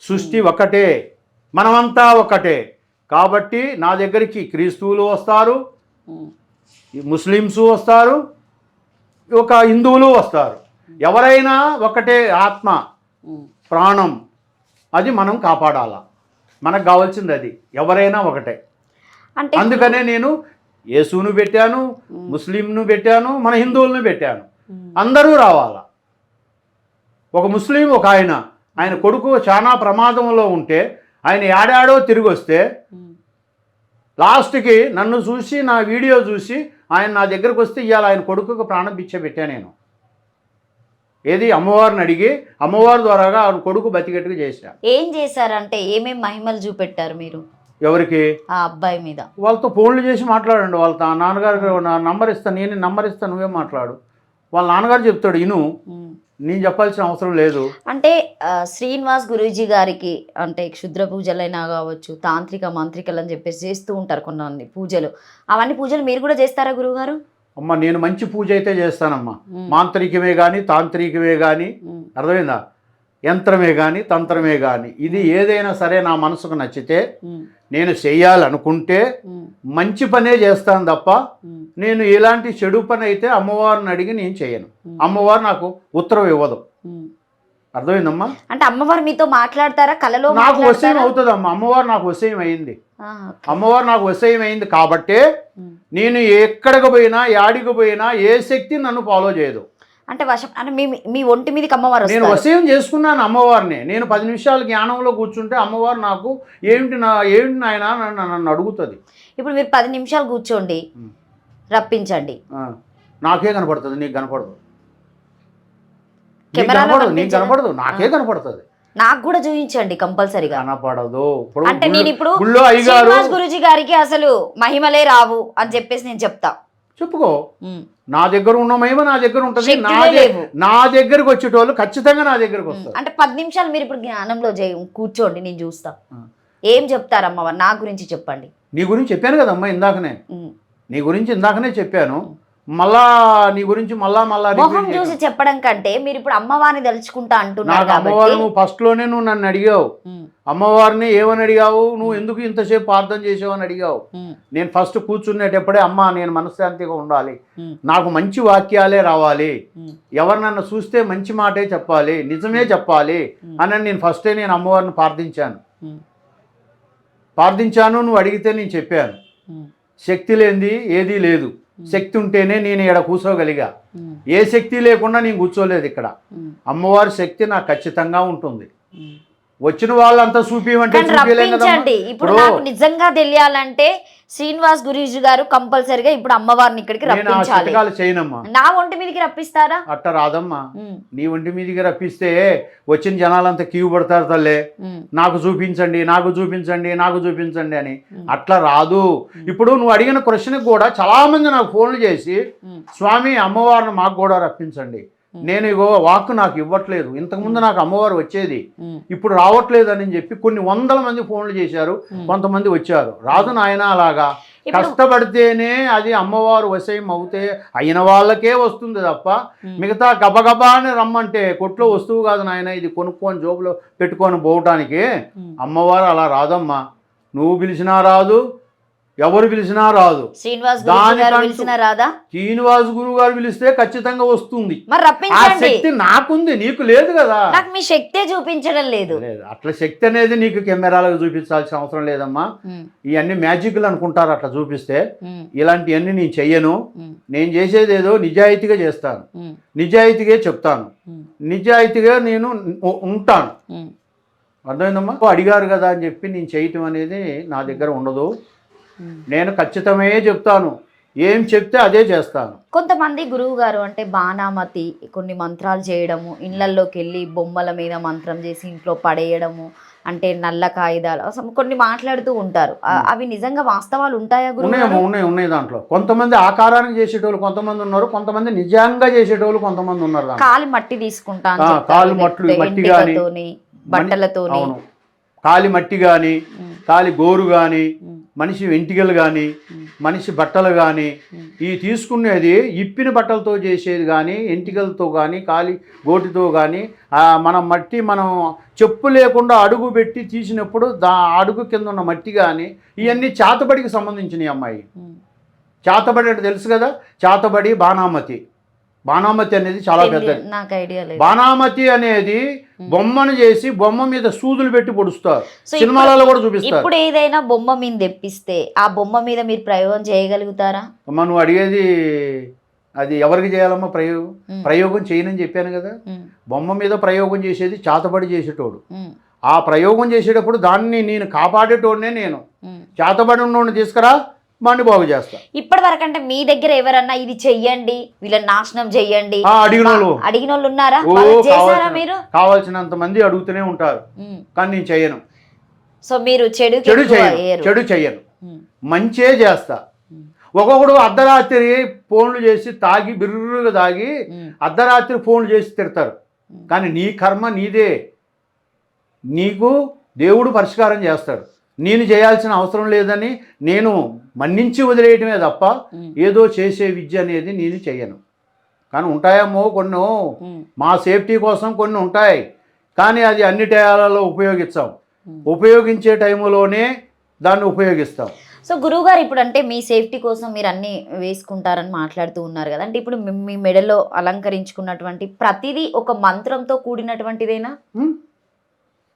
సృష్టి ఒకటే, మనమంతా ఒకటే. కాబట్టి నా దగ్గరికి క్రీస్తువులు వస్తారు, ముస్లిమ్స్ వస్తారు, ఒక హిందువులు వస్తారు. ఎవరైనా ఒకటే ఆత్మ, ప్రాణం. అది మనం కాపాడాల. మనకు కావాల్సింది అది. ఎవరైనా ఒకటే. అంటే అందుకనే నేను యేసును పెట్టాను, ముస్లింను పెట్టాను, మన హిందువులను పెట్టాను. అందరూ రావాలా. ఒక ముస్లిం ఒక ఆయన కొడుకు చాలా ప్రమాదంలో ఉంటే ఆయన ఏడాడో తిరిగి వస్తే లాస్ట్కి నన్ను చూసి, నా వీడియో చూసి ఆయన నా దగ్గరకు వస్తే ఇవాళ ఆయన కొడుకుకు ప్రాణం పిచ్చ పెట్టాను నేను. ఏది అమ్మవారిని అడిగి అమ్మవారి ద్వారాగా ఆయన కొడుకు బతికెట్టుగా చేశాను. ఏం చేశారంటే ఏమేమి మహిమలు చూపెట్టారు మీరు? ఎవరికి? ఆ అబ్బాయి మీద. వాళ్ళతో ఫోన్లు చేసి మాట్లాడండి. వాళ్ళతో నాన్నగారికి నా నంబర్ ఇస్తాను, నేను నంబర్ ఇస్తాను, నువ్వే మాట్లాడు. వాళ్ళ నాన్నగారు చెప్తాడు, ఇను, నేను చెప్పాల్సిన అవసరం లేదు. అంటే శ్రీనివాస్ గురూజీ గారికి అంటే క్షుద్ర పూజలైనా కావచ్చు, తాంత్రిక మంత్రికలు అని చెప్పేసి చేస్తూ ఉంటారు కొన్ని పూజలు. అవన్నీ పూజలు మీరు కూడా చేస్తారా గురువుగారు? అమ్మ నేను మంచి పూజ అయితే చేస్తానమ్మా. మాంత్రికమే కానీ, తాంత్రికమే కానీ, అర్థమైందా, యంత్రమే కానీ, తంత్రమే కానీ, ఇది ఏదైనా సరే నా మనసుకు నచ్చితే నేను చెయ్యాలనుకుంటే మంచి పనే చేస్తాను తప్ప నేను ఎలాంటి చెడు పని అయితే అమ్మవారిని అడిగి నేను చేయను. అమ్మవారు నాకు ఉత్తరం ఇవ్వదు. అర్థమైందమ్మా? అంటే అమ్మవారు మీతో మాట్లాడతారా? కలలో నాకు వశయం అవుతుంది అమ్మ. అమ్మవారు నాకు వశయం అయింది. అమ్మవారు నాకు వశయం అయింది కాబట్టే నేను ఎక్కడికి పోయినా, యాడికి పోయినా ఏ శక్తి నన్ను ఫాలో చేయదు. అంటే వశం అంటే మీ ఒంటి మీదకి అమ్మవారు నేను వశయం చేసుకున్నాను అమ్మవారిని. నేను 10 నిమిషాలు జ్ఞానంలో కూర్చుంటే అమ్మవారు నాకు ఏమిటి నాయన నన్ను అడుగుతుంది. ఇప్పుడు మీరు 10 నిమిషాలు కూర్చోండి, రప్పించండి, నాకే కనపడుతుంది, నీకు కనపడదు. నీకు కనపడదు, నాకే కనపడుతుంది. నాకు కూడా చూపించండి కంపల్సరీగా. కనపడదు. అంటే నేను ఇప్పుడు గురూజీ గారికి అసలు మహిమలే రావు అని చెప్పేసి నేను చెప్తా. చెప్పుకో. నా దగ్గర ఉన్న మహిమ నా దగ్గర ఉంటుంది. నా దగ్గరకు వచ్చేటోళ్ళు ఖచ్చితంగా నా దగ్గరకు వస్తారు. అంటే 10 నిమిషాలు మీరు ఇప్పుడు జ్ఞానంలో కూర్చోండి, నేను చూస్తా. ఏం చెప్తారమ్మా నా గురించి చెప్పండి. నీ గురించి చెప్పాను కదమ్మా ఇందాకనే. నీ గురించి ఇందాకనే చెప్పాను. మళ్ళా నీ గురించి మళ్ళా మొహం చూసి చెప్పడం కంటే మీరు ఇప్పుడు అమ్మవారిని తలుచుకుంటా అంటున్నారు. అమ్మవారు నువ్వు ఫస్ట్ లోనే నువ్వు నన్ను అడిగావు. అమ్మవారిని ఏమని అడిగావు? నువ్వు ఎందుకు ఇంతసేపు ప్రార్థన చేసావు అని అడిగావు. నేను ఫస్ట్ కూర్చునేటప్పుడే అమ్మ నేను మనశ్శాంతిగా ఉండాలి, నాకు మంచి వాక్యాలే రావాలి, ఎవరు నన్ను చూస్తే మంచి మాటే చెప్పాలి, నిజమే చెప్పాలి అని నేను ఫస్టే నేను అమ్మవారిని ప్రార్థించాను. నువ్వు అడిగితే నేను చెప్పాను. శక్తి లేనిది ఏదీ లేదు. శక్తి ఉంటేనే నేను ఇక్కడ కూర్చోగలిగా. ఏ శక్తి లేకుండా నేను కూర్చోలేదు ఇక్కడ. అమ్మవారి శక్తి నాకు ఖచ్చితంగా ఉంటుంది. వచ్చిన వాళ్ళంతా చూపిమంటే ఇప్పుడు నాకు నిజంగా తెలియాలంటే శ్రీనివాస్ గురూజీ గారు కంపల్సరిగా ఇప్పుడు అమ్మవారిని ఇక్కడికి రప్పించాలి. నా ఒంటి మీదకి రప్పిస్తారా? అట్ట రాదమ్మా. నీ ఒంటి మీదకి రప్పిస్తే వచ్చిన జనాలంతా క్యూ పడతారు తల్లే, నాకు చూపించండి, నాకు చూపించండి, నాకు చూపించండి అని. అట్లా రాదు. ఇప్పుడు నువ్వు అడిగిన క్వశ్చన్కి కూడా చాలా మంది నాకు ఫోన్లు చేసి స్వామి అమ్మవారిని మాకు కూడా రప్పించండి, నేను ఇగో వాక్ నాకు ఇవ్వట్లేదు, ఇంతకుముందు నాకు అమ్మవారు వచ్చేది ఇప్పుడు రావట్లేదు అని చెప్పి కొన్ని 100 మంది ఫోన్లు చేశారు. కొంతమంది వచ్చారు. రాదు నాయన, అలాగా కష్టపడితేనే అది అమ్మవారు వశయం అవుతే అయిన వాళ్ళకే వస్తుంది తప్ప మిగతా గబగబా అని రమ్మంటే కొట్లో వస్తువు కాదు నాయన, ఇది కొనుక్కొని జోబులో పెట్టుకొని పోవటానికి. అమ్మవారు అలా రాదమ్మా. నువ్వు పిలిచినా రాదు, ఎవరు పిలిచినా రాదు. శ్రీనివాస్ గురుజీ గారు దానికంటూ పిలిచినా రాదా? శ్రీనివాస్ గురువు గారు పిలిస్తే ఖచ్చితంగా వస్తుంది. మరి ఆ రప్పించండి. శక్తి నాకుంది, నీకు లేదు కదా. నాకు మీ శక్తే చూపించడం లేదు. లేదు, అట్లా శక్తి అనేది నీకు కెమెరాలకు చూపించాల్సిన అవసరం లేదమ్మా. ఇవన్నీ మ్యాజిక్లు అనుకుంటారు అట్లా చూపిస్తే. ఇలాంటివన్నీ నేను చెయ్యను. నేను చేసేది ఏదో నిజాయితీగా చేస్తాను, నిజాయితీగా చెప్తాను, నిజాయితీగా నేను ఉంటాను. అర్థమైందమ్మా? అడిగారు కదా అని చెప్పి నేను చేయటం అనేది నా దగ్గర ఉండదు. నేను ఖచ్చితమే చెప్తాను, ఏం చెప్తే అదే చేస్తాను. కొంతమంది గురువు గారు అంటే బాణామతి కొన్ని మంత్రాలు చేయడము, ఇళ్లల్లోకి వెళ్ళి బొమ్మల మీద మంత్రం చేసి ఇంట్లో పడేయడము, అంటే నల్ల కాగితాలు అసలు కొన్ని మాట్లాడుతూ ఉంటారు. అవి నిజంగా వాస్తవాలు ఉంటాయా గురువు గారు? ఉన్నాయి దాంట్లో. కొంతమంది ఆకారానికి చేసేటోళ్ళు కొంతమంది ఉన్నారు, కొంతమంది నిజంగా చేసేటోళ్ళు కొంతమంది ఉన్నారు. కాలి మట్టి తీసుకుంటాను, కాలు మట్టి కానీ, బట్టలతోని, అవును, కాలి మట్టి కానీ, కాలి గోరు కానీ, మనిషి వెంటికలు కానీ, మనిషి బట్టలు కానీ, ఈ తీసుకునేది ఇప్పిన బట్టలతో చేసేది కానీ, ఎంటికలతో కానీ, కాలి గోటితో కానీ, మనం మట్టి మనం చెప్పు లేకుండా అడుగు పెట్టి తీసినప్పుడు అడుగు కింద ఉన్న మట్టి కానీ, ఇవన్నీ చాతబడికి సంబంధించినవి అమ్మాయి. చాతబడి అంటే తెలుసు కదా, చాతబడి, బాణామతి. బాణామతి అనేది చాలా పెద్దది. నాకు ఐడియా లేదు. బాణామతి అనేది బొమ్మను చేసి బొమ్మ మీద సూదులు పెట్టి పొడుస్తారు, సినిమాలలో కూడా చూపిస్తారు. ఇప్పుడు ఏదైనా బొమ్మ మీద తెప్పిస్తే ఆ బొమ్మ మీద మీరు ప్రయోగం చేయగలుగుతారా? అమ్మా నువ్వు అడిగేది అది ఎవరికి చేయాలమ్మా ప్రయోగం? ప్రయోగం చేయనని చెప్పాను కదా. బొమ్మ మీద ప్రయోగం చేసేది చాతబడి చేసేటోడు. ఆ ప్రయోగం చేసేటప్పుడు దాన్ని నేను కాపాడేటోడినే. నేను చాతబడి ఉన్నోడిని తీసుకురా, బండి బాగు చేస్తా. ఇప్పటి వరకు అంటే మీ దగ్గర ఎవరన్నా ఇది చెయ్యండి, వీళ్ళని నాశనం చెయ్యండి అడిగిన వాళ్ళు ఉన్నారా? చేశారా మీరు? కావాల్సినంత మంది అడుగుతూనే ఉంటారు, కానీ నేను చెయ్యను. సో మీరు చెడు చెయ్యను, మంచే చేస్తా. ఒక్కొక్కడు అర్ధరాత్రి ఫోన్లు చేసి తాగి బిర్రుగా తాగి అర్ధరాత్రి ఫోన్లు చేసి తిడతారు, కానీ నీ కర్మ నీదే. నీకు దేవుడు పరిష్కారం చేస్తాడు. నేను చేయాల్సిన అవసరం లేదని నేను మన్నించి వదిలేయటమే తప్ప ఏదో చేసే విద్య అనేది నేను చెయ్యను. కానీ ఉంటాయేమో కొన్ని, మా సేఫ్టీ కోసం కొన్ని ఉంటాయి, కానీ అది అన్ని టైంలలో ఉపయోగిస్తాం. ఉపయోగించే టైంలోనే దాన్ని ఉపయోగిస్తాం. సో గురువుగారు ఇప్పుడు అంటే మీ సేఫ్టీ కోసం మీరు అన్నీ వేసుకుంటారని మాట్లాడుతూ ఉన్నారు కదా, అంటే ఇప్పుడు మీ మెడలో అలంకరించుకున్నటువంటి ప్రతిదీ ఒక మంత్రంతో కూడినటువంటిదేనా?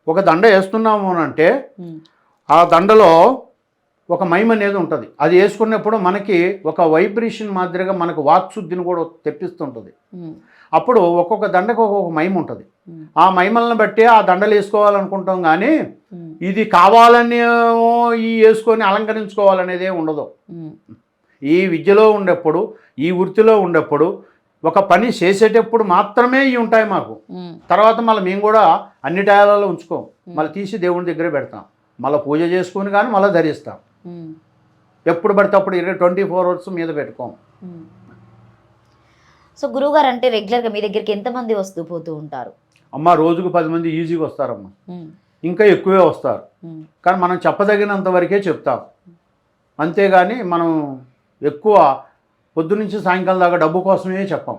ఒక దండ వేస్తున్నాము అంటే ఆ దండలో ఒక మైమ్ అనేది ఉంటుంది. అది వేసుకున్నప్పుడు మనకి ఒక వైబ్రేషన్ మాదిరిగా మనకు వాక్శుద్ధిని కూడా తెప్పిస్తుంటుంది. అప్పుడు ఒక్కొక్క దండకు ఒక్కొక్క మైమ్ ఉంటుంది. ఆ మైమలను బట్టి ఆ దండలు వేసుకోవాలనుకుంటాం, కానీ ఇది కావాలని ఈ వేసుకొని అలంకరించుకోవాలనేదే ఉండదు. ఈ విద్యలో ఉండేప్పుడు, ఈ వృత్తిలో ఉండేప్పుడు, ఒక పని చేసేటప్పుడు మాత్రమే ఇవి ఉంటాయి మాకు. తర్వాత మళ్ళీ మేము కూడా అన్ని టయాలలో ఉంచుకోం, మళ్ళీ తీసి దేవుని దగ్గరే పెడతాం, మళ్ళీ పూజ చేసుకుని కానీ మళ్ళీ ధరిస్తాం. ఎప్పుడు పడితే అప్పుడు 24 hours మీద పెట్టుకోం. సో గురువుగారు అంటే రెగ్యులర్గా మీ దగ్గరికి ఎంతమంది వస్తూ పోతూ ఉంటారు? అమ్మ రోజుకు 10 మంది ఈజీగా వస్తారమ్మా, ఇంకా ఎక్కువే వస్తారు. కానీ మనం చెప్పదగినంత వరకే చెప్తాం, అంతేగాని మనం ఎక్కువ పొద్దునుంచి సాయంకాలం దాకా డబ్బు కోసమే చెప్పాం.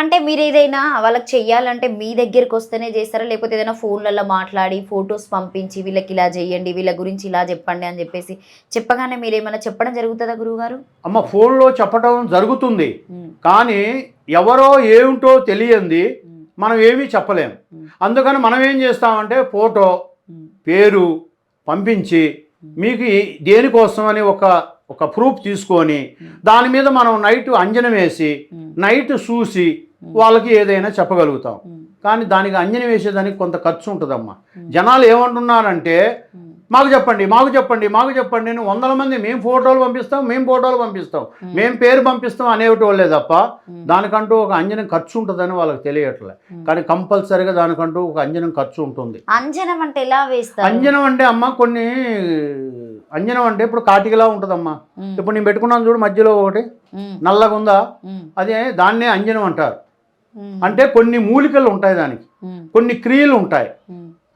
అంటే మీరు ఏదైనా వాళ్ళకి చెయ్యాలంటే మీ దగ్గరికి వస్తేనే చేస్తారా, లేకపోతే ఏదైనా ఫోన్లలో మాట్లాడి ఫొటోస్ పంపించి వీళ్ళకి ఇలా చేయండి, వీళ్ళ గురించి ఇలా చెప్పండి అని చెప్పేసి చెప్పగానే మీరు ఏమైనా చెప్పడం జరుగుతుందా గురువుగారు? అమ్మ ఫోన్లో చెప్పడం జరుగుతుంది, కానీ ఎవరో ఏమిటో తెలియంది మనం ఏమీ చెప్పలేము. అందుకని మనం ఏం చేస్తామంటే ఫోటో పేరు పంపించి మీకు దేనికోసం అని ఒక ప్రూఫ్ తీసుకొని దాని మీద మనం నైట్ అంజనం వేసి నైట్ చూసి వాళ్ళకి ఏదైనా చెప్పగలుగుతాం. కానీ దానికి అంజనం వేసేదానికి కొంత ఖర్చు ఉంటుందమ్మా. జనాలు ఏమంటున్నారంటే మాకు చెప్పండి, మాకు చెప్పండి, మాకు చెప్పండి, నేను 100 మంది మేము ఫోటోలు పంపిస్తాం, మేము పేరు పంపిస్తాం అనేటోళ్ళే తప్ప దానికంటూ ఒక అంజనం ఖర్చు ఉంటుందని వాళ్ళకి తెలియట్లే. కానీ కంపల్సరీగా దానికంటూ ఒక అంజనం ఖర్చు ఉంటుంది. అంజనం అంటే ఎలా వేస్తారు? అంజనం అంటే అమ్మ కొన్ని అంజనం అంటే ఇప్పుడు కాటికలా ఉంటుందమ్మా. ఇప్పుడు నేను పెట్టుకున్నాను చూడు, మధ్యలో ఒకటి నల్లగా ఉందా, అదే దాన్నే అంజనం అంటారు. అంటే కొన్ని మూలికలు ఉంటాయి, దానికి కొన్ని క్రియలు ఉంటాయి.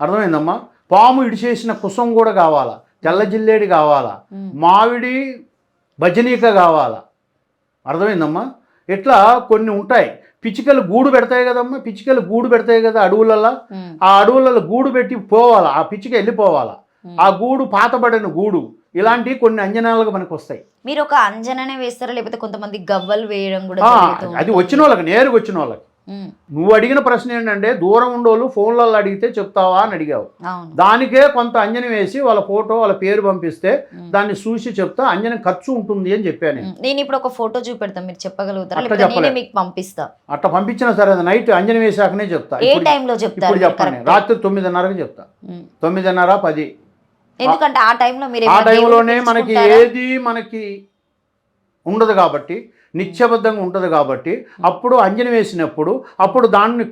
అర్థమైందమ్మా? పాము ఇడిచేసిన కుసం కూడా కావాలా, తెల్ల జిల్లేడి కావాలా, మామిడి భజనీక కావాలా. అర్థమైందమ్మా? ఇట్లా కొన్ని ఉంటాయి. పిచ్చికలు గూడు పెడతాయి కదమ్మా, పిచ్చికలు గూడు పెడతాయి కదా అడవులలో. ఆ అడవులలో గూడు పెట్టి పోవాలా, ఆ పిచ్చిక వెళ్ళిపోవాలా. ఆ గూడు పాతబడిన గూడు ఇలాంటి కొన్ని అంజనాలుగా మనకు వస్తాయి. మీరు ఒక అంజననే వేస్తారా లేకపోతే కొంతమంది గవ్వలు వేయడం కూడా అది వచ్చిన వాళ్ళకి, నేరుగా వచ్చిన వాళ్ళకి. నువ్వు అడిగిన ప్రశ్న ఏంటంటే దూరం ఉండోళ్ళు ఫోన్లలో అడిగితే చెప్తావా అని అడిగావు. దానికే కొంత అంజనం వేసి వాళ్ళ ఫోటో వాళ్ళ పేరు పంపిస్తే దాన్ని చూసి చెప్తా, అంజనం ఖర్చు ఉంటుంది అని చెప్పాను. నేను ఇప్పుడు ఒక ఫోటో చూపెడతాను, మీరు చెప్పగలుగుతారా? మీకు పంపిస్తా. అట్లా పంపించినా సరే అది నైట్ అంజనం వేసాకనే చెప్తా. ఏ టైంలో చెప్తారు? ఇప్పుడు చెప్పండి, రాత్రి 9:30కి చెప్తా. 9:30, 10. ఎందుకంటే ఆ టైంలో మీరు ఆ టైంలోనే మనకి ఏది మనకి ఉండదు కాబట్టి, నిత్యబద్ధంగా ఉంటుంది కాబట్టి, అప్పుడు అంజనం వేసినప్పుడు అప్పుడు దాన్ని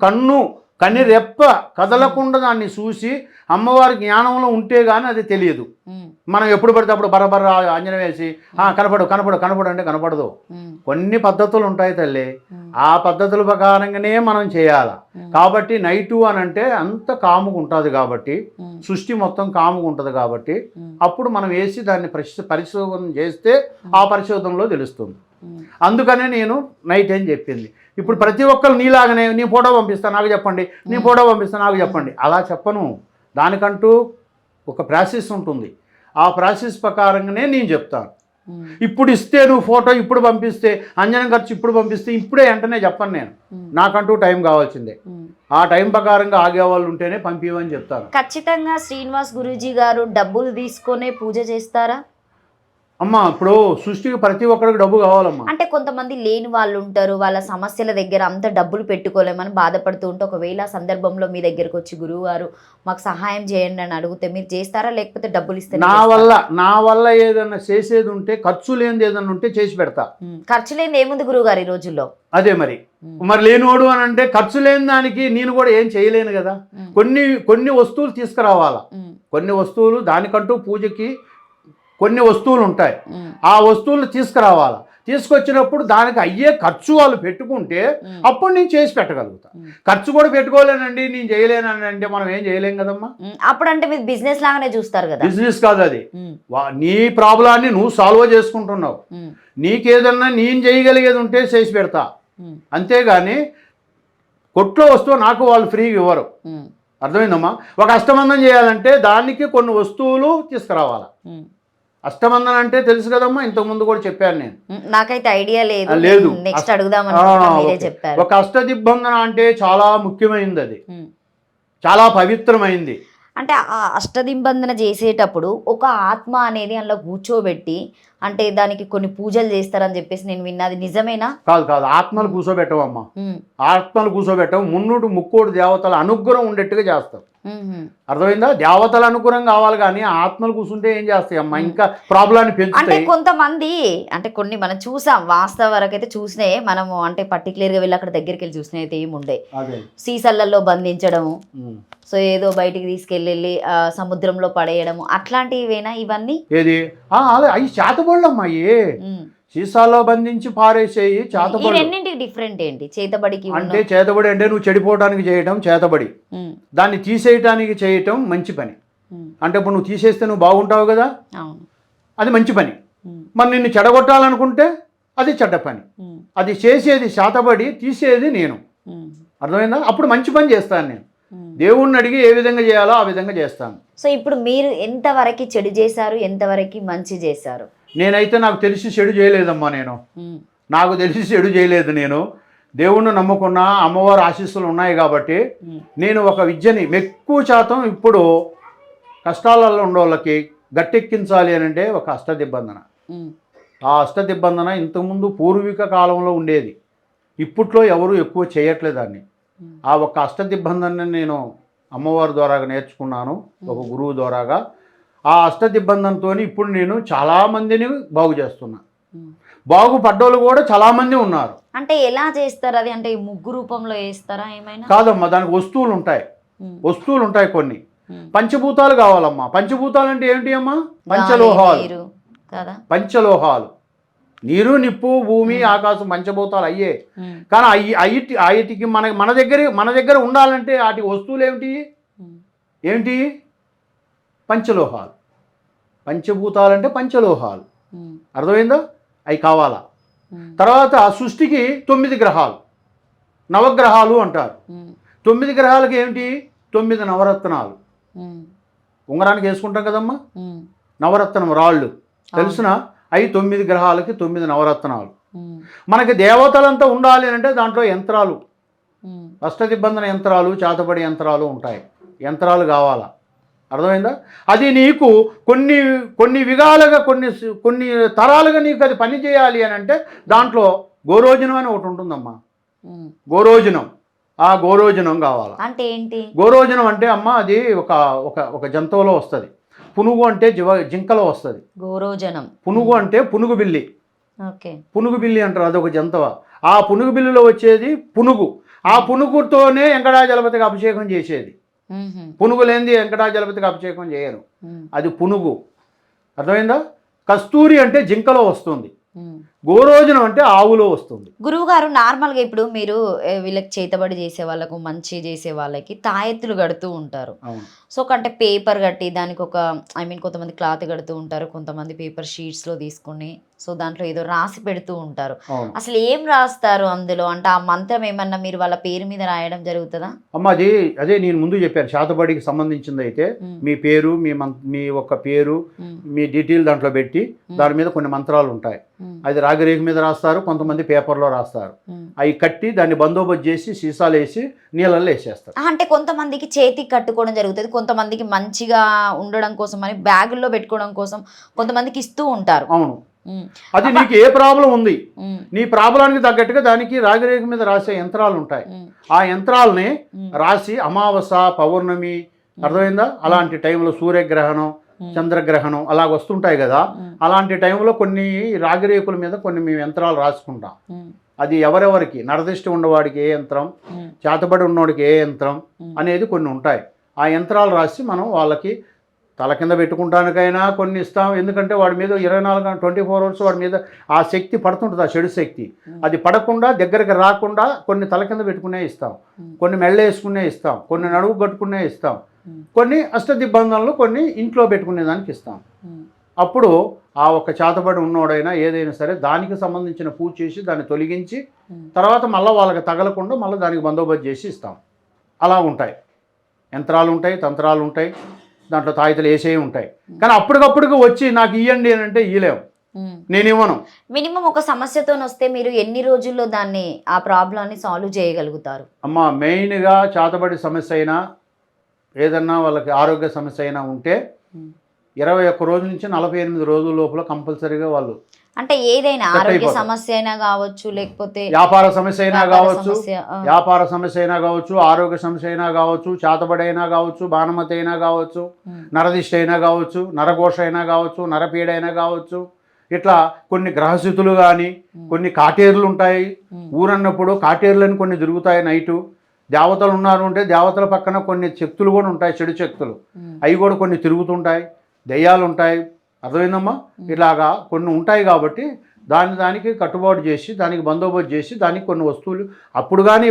కన్ని రెప్ప కదలకుండా దాన్ని చూసి అమ్మవారి జ్ఞానంలో ఉంటే కానీ అది తెలియదు. మనం ఎప్పుడు పడితే అప్పుడు బరబర అంజనం వేసి కనపడు అంటే కనపడదు. కొన్ని పద్ధతులు ఉంటాయి తల్లి, ఆ పద్ధతుల ప్రకారంగానే మనం చేయాలి. కాబట్టి నైటు అని అంటే అంత కాముగా ఉంటుంది కాబట్టి, సృష్టి మొత్తం కాముగా ఉంటుంది కాబట్టి అప్పుడు మనం వేసి దాన్ని పరిశోధన చేస్తే ఆ పరిశోధనలో తెలుస్తుంది. అందుకనే నేను నైట్ అని చెప్పింది. ఇప్పుడు ప్రతి ఒక్కరు నీలాగనే నీ ఫోటో పంపిస్తా నాకు చెప్పండి, నీ ఫోటో పంపిస్తా నాకు చెప్పండి, అలా చెప్పను. దానికంటూ ఒక ప్రాసెస్ ఉంటుంది. ఆ ప్రాసెస్ ప్రకారంగానే నేను చెప్తాను. ఇప్పుడు ఇస్తే నువ్వు ఫోటో ఇప్పుడు పంపిస్తే, అంజనం ఖర్చు ఇప్పుడు పంపిస్తే ఇప్పుడే వెంటనే చెప్పను నేను. నాకంటూ టైం కావాల్సిందే. ఆ టైం ప్రకారంగా ఆగేవాళ్ళు ఉంటేనే పంపివని చెప్తాను. ఖచ్చితంగా శ్రీనివాస్ గురూజీ గారు డబ్బులు తీసుకొనే పూజ చేస్తారా? అమ్మా ఇప్పుడు సృష్టికి ప్రతి ఒక్కరికి డబ్బు కావాలమ్మా. అంటే కొంతమంది లేని వాళ్ళు ఉంటారు, వాళ్ళ సమస్యల దగ్గర అంత డబ్బులు పెట్టుకోలేమని బాధపడుతూ ఉంటే ఒకవేళ సందర్భంలో మీ దగ్గరకు వచ్చి గురువు గారు మాకు సహాయం చేయండి అని అడిగితే మీరు చేస్తారా లేకపోతే డబ్బులు ఇస్తే? నా వల్ల ఏదన్నా చేసేది ఉంటే, ఖర్చు లేనిది ఏదన్నా ఉంటే చేసి పెడతా. ఖర్చు లేనిది ఏముంది గురువు గారు ఈ రోజుల్లో? అదే మరి లేనివాడు అని అంటే ఖర్చు లేని దానికి నేను కూడా ఏం చేయలేను కదా. కొన్ని వస్తువులు తీసుకురావాలా. కొన్ని వస్తువులు దానికంటూ పూజకి కొన్ని వస్తువులు ఉంటాయి, ఆ వస్తువులు తీసుకురావాలా. తీసుకొచ్చినప్పుడు దానికి అయ్యే ఖర్చు వాళ్ళు పెట్టుకుంటే అప్పుడు నేను చేసి పెట్టగలుగుతా. ఖర్చు కూడా పెట్టుకోలేనండి నేను చేయలేనండి అంటే మనం ఏం చేయలేం కదమ్మా. అప్పుడు అంటే మీరు బిజినెస్ లాగానే చూస్తారు కదా. బిజినెస్ కాదు అది, నీ ప్రాబ్లాన్ని నువ్వు సాల్వ్ చేసుకుంటున్నావు. నీకేదన్నా నేను చేయగలిగేది ఉంటే చేసి పెడతా, అంతేగాని కొట్లో వస్తువు నాకు వాళ్ళు ఫ్రీగా ఇవ్వరు. అర్థమైందమ్మా. ఒక అష్టబంధం చేయాలంటే దానికి కొన్ని వస్తువులు తీసుకురావాలా. అష్టబంధన అంటే తెలుసు కదమ్మా, ఇంతకుముందు కూడా చెప్పాను నేను. నాకైతే ఐడియా లేదు. నెక్స్ట్ అడుగుదామని చెప్పారు. ఒక అష్టదిగ్బంధన అంటే చాలా ముఖ్యమైనది, అది చాలా పవిత్రమైంది. అంటే ఆ అష్టదిగ్బంధన చేసేటప్పుడు ఒక ఆత్మ అనేది అందులో కూర్చోబెట్టి అంటే దానికి కొన్ని పూజలు చేస్తారని చెప్పేసి నేను విన్నది నిజమేనా? కాదు, ఆత్మలు కూర్చోబెట్టవమ్మా. ఆత్మలు కూర్చోబెట్టవు, ముక్కోడు దేవతల అనుగ్రహం ఉండేట్టుగా చేస్తాం. అర్థమైందా? దేవతల అనుగ్రహం కావాలి కానీ ఆత్మలు కూర్చుంటే ఏం చేస్తాయి అమ్మా, ఇంకా ప్రాబ్లాన్ని పెంచుతాయి. అంటే కొంతమంది అంటే కొన్ని మనం చూసాం, వాస్తవ వరకు అయితే చూసినాయి మనము. అంటే పర్టికులర్గా వెళ్ళి అక్కడ దగ్గరికి వెళ్ళి చూసినాయి అయితే ఏముండే, సీసళ్ళల్లో బంధించడము, సో ఏదో బయటికి తీసుకెళ్ళి సముద్రంలో పడేయడము, అట్లాంటివేనా ఇవన్నీ? ఏది అవి చేతబడులమ్మా. సీసాలో బంధించి పారేసేయి చేతబడి. రెండింటికి డిఫరెంట్ ఏంటి? చేతబడికి అంటే చేతబడి అంటే నువ్వు చెడిపోవడానికి చేయటం చేతబడి, దాన్ని తీసేయటానికి చేయటం మంచి పని. అంటే ఇప్పుడు నువ్వు తీసేస్తే నువ్వు బాగుంటావు కదా, అది మంచి పని. మరి నిన్ను చెడగొట్టాలనుకుంటే అది చెడ్డ పని. అది చేసేది చేతబడి, తీసేది నేను. అర్థమైందా? అప్పుడు మంచి పని చేస్తాను నేను. దేవుణ్ణి అడిగి ఏ విధంగా చేయాలో ఆ విధంగా చేస్తాను. సో ఇప్పుడు మీరు ఎంతవరకు చెడు చేశారు, ఎంతవరకు మంచి చేశారు? నేనైతే నాకు తెలిసి చెడు చేయలేదమ్మా. నాకు తెలిసి చెడు చేయలేదు. నేను దేవుణ్ణి నమ్ముకున్న అమ్మవారి ఆశీస్సులు ఉన్నాయి కాబట్టి నేను ఒక విద్యని ఎక్కువ శాతం ఇప్పుడు కష్టాలలో ఉండే వాళ్ళకి గట్టెక్కించాలి అని అంటే ఒక అష్టదిగ్బంధన. ఆ అష్టదిగ్బంధన ఇంతకుముందు పూర్వీక కాలంలో ఉండేది, ఇప్పట్లో ఎవరు ఎక్కువ చేయట్లేదు దాన్ని. ఆ ఒక్క అష్టదిగ్బంధన నేను అమ్మవారి ద్వారా నేర్చుకున్నాను, ఒక గురువు ద్వారాగా. ఆ అష్టదిగ్బంధంతో ఇప్పుడు నేను చాలామందిని బాగు చేస్తున్నా. బాగుపడ్డోళ్ళు కూడా చాలామంది ఉన్నారు. అంటే ఎలా చేస్తారు అది? అంటే ముగ్గు రూపంలో వేస్తారా ఏమైనా? కాదమ్మా, దానికి వస్తువులు ఉంటాయి కొన్ని. పంచభూతాలు కావాలమ్మా. పంచభూతాలు అంటే ఏంటి అమ్మా? పంచలోహాలు. పంచలోహాలు, నీరు, నిప్పు, భూమి, ఆకాశం, పంచభూతాలు అయ్యే. కానీ అయ్యిటికి మన దగ్గర ఉండాలంటే వాటి వస్తువులు ఏమిటి? పంచలోహాలు. పంచభూతాలంటే పంచలోహాలు. అర్థమైందా? అవి కావాలా. తర్వాత సృష్టికి 9 గ్రహాలు, నవగ్రహాలు అంటారు. 9 గ్రహాలకి ఏమిటి? 9 నవరత్నాలు. ఉంగరానికి వేసుకుంటాం కదమ్మా. నవరత్నం రాళ్ళు తెలుసునా? అవి 9 గ్రహాలకి 9 నవరత్నాలు. మనకి దేవతలంతా ఉండాలి అంటే దాంట్లో యంత్రాలు, అష్టదిబ్బందన యంత్రాలు, చేతబడి యంత్రాలు ఉంటాయి. యంత్రాలు కావాలా, అర్థమైందా? అది నీకు కొన్ని విధాలుగా కొన్ని తరాలుగా నీకు అది పని చేయాలి అని అంటే దాంట్లో గోరోజనం అని ఒకటి ఉంటుందమ్మా. గోరోజనం, ఆ గోరోజనం కావాలా. అంటే ఏంటి గోరోజనం అంటే అమ్మ అది ఒక జంతువులో వస్తుంది. పునుగు అంటే జింకలో వస్తుంది. గోరోజనం, పునుగు అంటే పునుగు బిల్లి. ఓకే, పునుగు బిల్లి అంటారు, అది ఒక జంతువు. ఆ పునుగు బిల్లిలో వచ్చేది పునుగు. ఆ పునుగుతోనే వెంకటాచలపతికి అభిషేకం చేసేది. పునుగు లేనిది వెంకటాచలపతికి అభిషేకం చేయరు, అది పునుగు. అర్థమైందా? కస్తూరి అంటే జింకలో వస్తుంది. గోరోజనం అంటే ఆవులో వస్తుంది. గురువు గారు నార్మల్గా ఇప్పుడు మీరు వీళ్ళకి చేతబడి చేసే వాళ్ళకు, మంచి చేసే వాళ్ళకి తాయెత్తులు కడుతూ ఉంటారు. సో అంటే పేపర్ కట్టి దానికి ఒక కొంతమంది క్లాత్ కడుతూ ఉంటారు, కొంతమంది పేపర్ షీట్స్లో తీసుకుని సో దాంట్లో ఏదో రాసి పెడుతూ ఉంటారు. అసలు ఏం రాస్తారు అందులో? అంటే ఆ మంత్రం ఏమన్నా మీరు వాళ్ళ పేరు మీద రాయడం జరుగుతుందా? అమ్మ అదే నేను ముందు చెప్పాను, చేతబడికి సంబంధించింది అయితే మీ పేరు, మీ ఒక్క పేరు, మీ డీటెయిల్ దాంట్లో పెట్టి దాని మీద కొన్ని మంత్రాలు ఉంటాయి. అది రాగిరేఖ మీద రాస్తారు, కొంతమంది పేపర్లో రాస్తారు. అవి కట్టి దాన్ని బందోబస్తు చేసి సీసాలు వేసి నీళ్ళల్లో వేసేస్తారు. అంటే కొంతమందికి చేతికి కట్టుకోవడం జరుగుతుంది, కొంతమందికి మంచిగా ఉండడం కోసం అని బ్యాగుల్లో పెట్టుకోవడం కోసం కొంతమందికి ఇస్తూ ఉంటారు. అవును, అది నీకు ఏ ప్రాబ్లం ఉంది, నీ ప్రాబ్లానికి తగ్గట్టుగా దానికి రాగిరేఖ మీద రాసే యంత్రాలు ఉంటాయి. ఆ యంత్రాలని రాసి అమావాస, పౌర్ణమి, అర్థమైందా, అలాంటి టైంలో సూర్యగ్రహణం, చంద్రగ్రహణం అలాగ వస్తుంటాయి కదా, అలాంటి టైంలో కొన్ని రాగిరేకుల మీద కొన్ని మేము యంత్రాలు రాసుకుంటాం. అది ఎవరెవరికి నరదిష్టి ఉన్నవాడికి ఏ యంత్రం, చేతబడి ఉన్నవాడికి ఏ యంత్రం అనేది కొన్ని ఉంటాయి. ఆ యంత్రాలు రాసి మనం వాళ్ళకి తల కింద పెట్టుకుంటానికైనా కొన్ని ఇస్తాం. ఎందుకంటే వాడి మీద 24 అవర్స్ వాడి మీద ఆ శక్తి పడుతుంటుంది, ఆ చెడు శక్తి. అది పడకుండా దగ్గరికి రాకుండా కొన్ని తల కింద పెట్టుకునే ఇస్తాం, కొన్ని మెళ్ళ వేసుకునే ఇస్తాం, కొన్ని నడువు కట్టుకునే ఇస్తాం, కొన్ని అష్టదిబ్బందనలు కొన్ని ఇంట్లో పెట్టుకునే దానికి ఇస్తాం. అప్పుడు ఆ ఒక్క చేతబడి ఉన్నోడైనా ఏదైనా సరే దానికి సంబంధించిన పూజ చేసి దాన్ని తొలగించి తర్వాత మళ్ళీ వాళ్ళకి తగలకుండా మళ్ళీ దానికి బందోబస్తు చేసి ఇస్తాం. అలా ఉంటాయి, యంత్రాలు ఉంటాయి, తంత్రాలు ఉంటాయి, దాంట్లో తాయితలు వేసేవి ఉంటాయి. కానీ అప్పటికప్పుడుకి వచ్చి నాకు ఇవ్వండి అని అంటే ఇవ్వలేము, నేను ఇవ్వను. మినిమం ఒక సమస్యతో వస్తే మీరు ఎన్ని రోజుల్లో దాన్ని ఆ ప్రాబ్లాన్ని సాల్వ్ చేయగలుగుతారు? అమ్మ మెయిన్గా చేతబడి సమస్య అయినా ఏదన్నా వాళ్ళకి ఆరోగ్య సమస్య అయినా ఉంటే 21 రోజుల నుంచి 48 రోజుల లోపల కంపల్సరీగా వాళ్ళు, అంటే ఏదైనా ఆరోగ్య సమస్య అయినా కావచ్చు, లేకపోతే వ్యాపార సమస్య అయినా కావచ్చు, వ్యాపార సమస్య అయినా కావచ్చు, ఆరోగ్య సమస్య అయినా కావచ్చు, చేతబడి అయినా కావచ్చు, బాణమతి అయినా కావచ్చు, నరదిష్టి అయినా కావచ్చు, నరఘోష అయినా కావచ్చు, నరపీడ అయినా కావచ్చు, ఇట్లా కొన్ని గ్రహస్థితులు కానీ కొన్ని కాటేర్లు ఉంటాయి. ఊరన్నప్పుడు కాటేర్లని కొన్ని తిరుగుతాయి నైటు. దేవతలు ఉన్నారు అంటే దేవతల పక్కన కొన్ని శక్తులు కూడా ఉంటాయి, చెడు శక్తులు, అవి కూడా కొన్ని తిరుగుతుంటాయి. దెయ్యాలు ఉంటాయి, అర్థమైందమ్మా? ఇలాగా కొన్ని ఉంటాయి. కాబట్టి దానికి కట్టుబాటు చేసి దానికి బందోబస్తు చేసి దానికి కొన్ని వస్తువులు అప్పుడు కానీ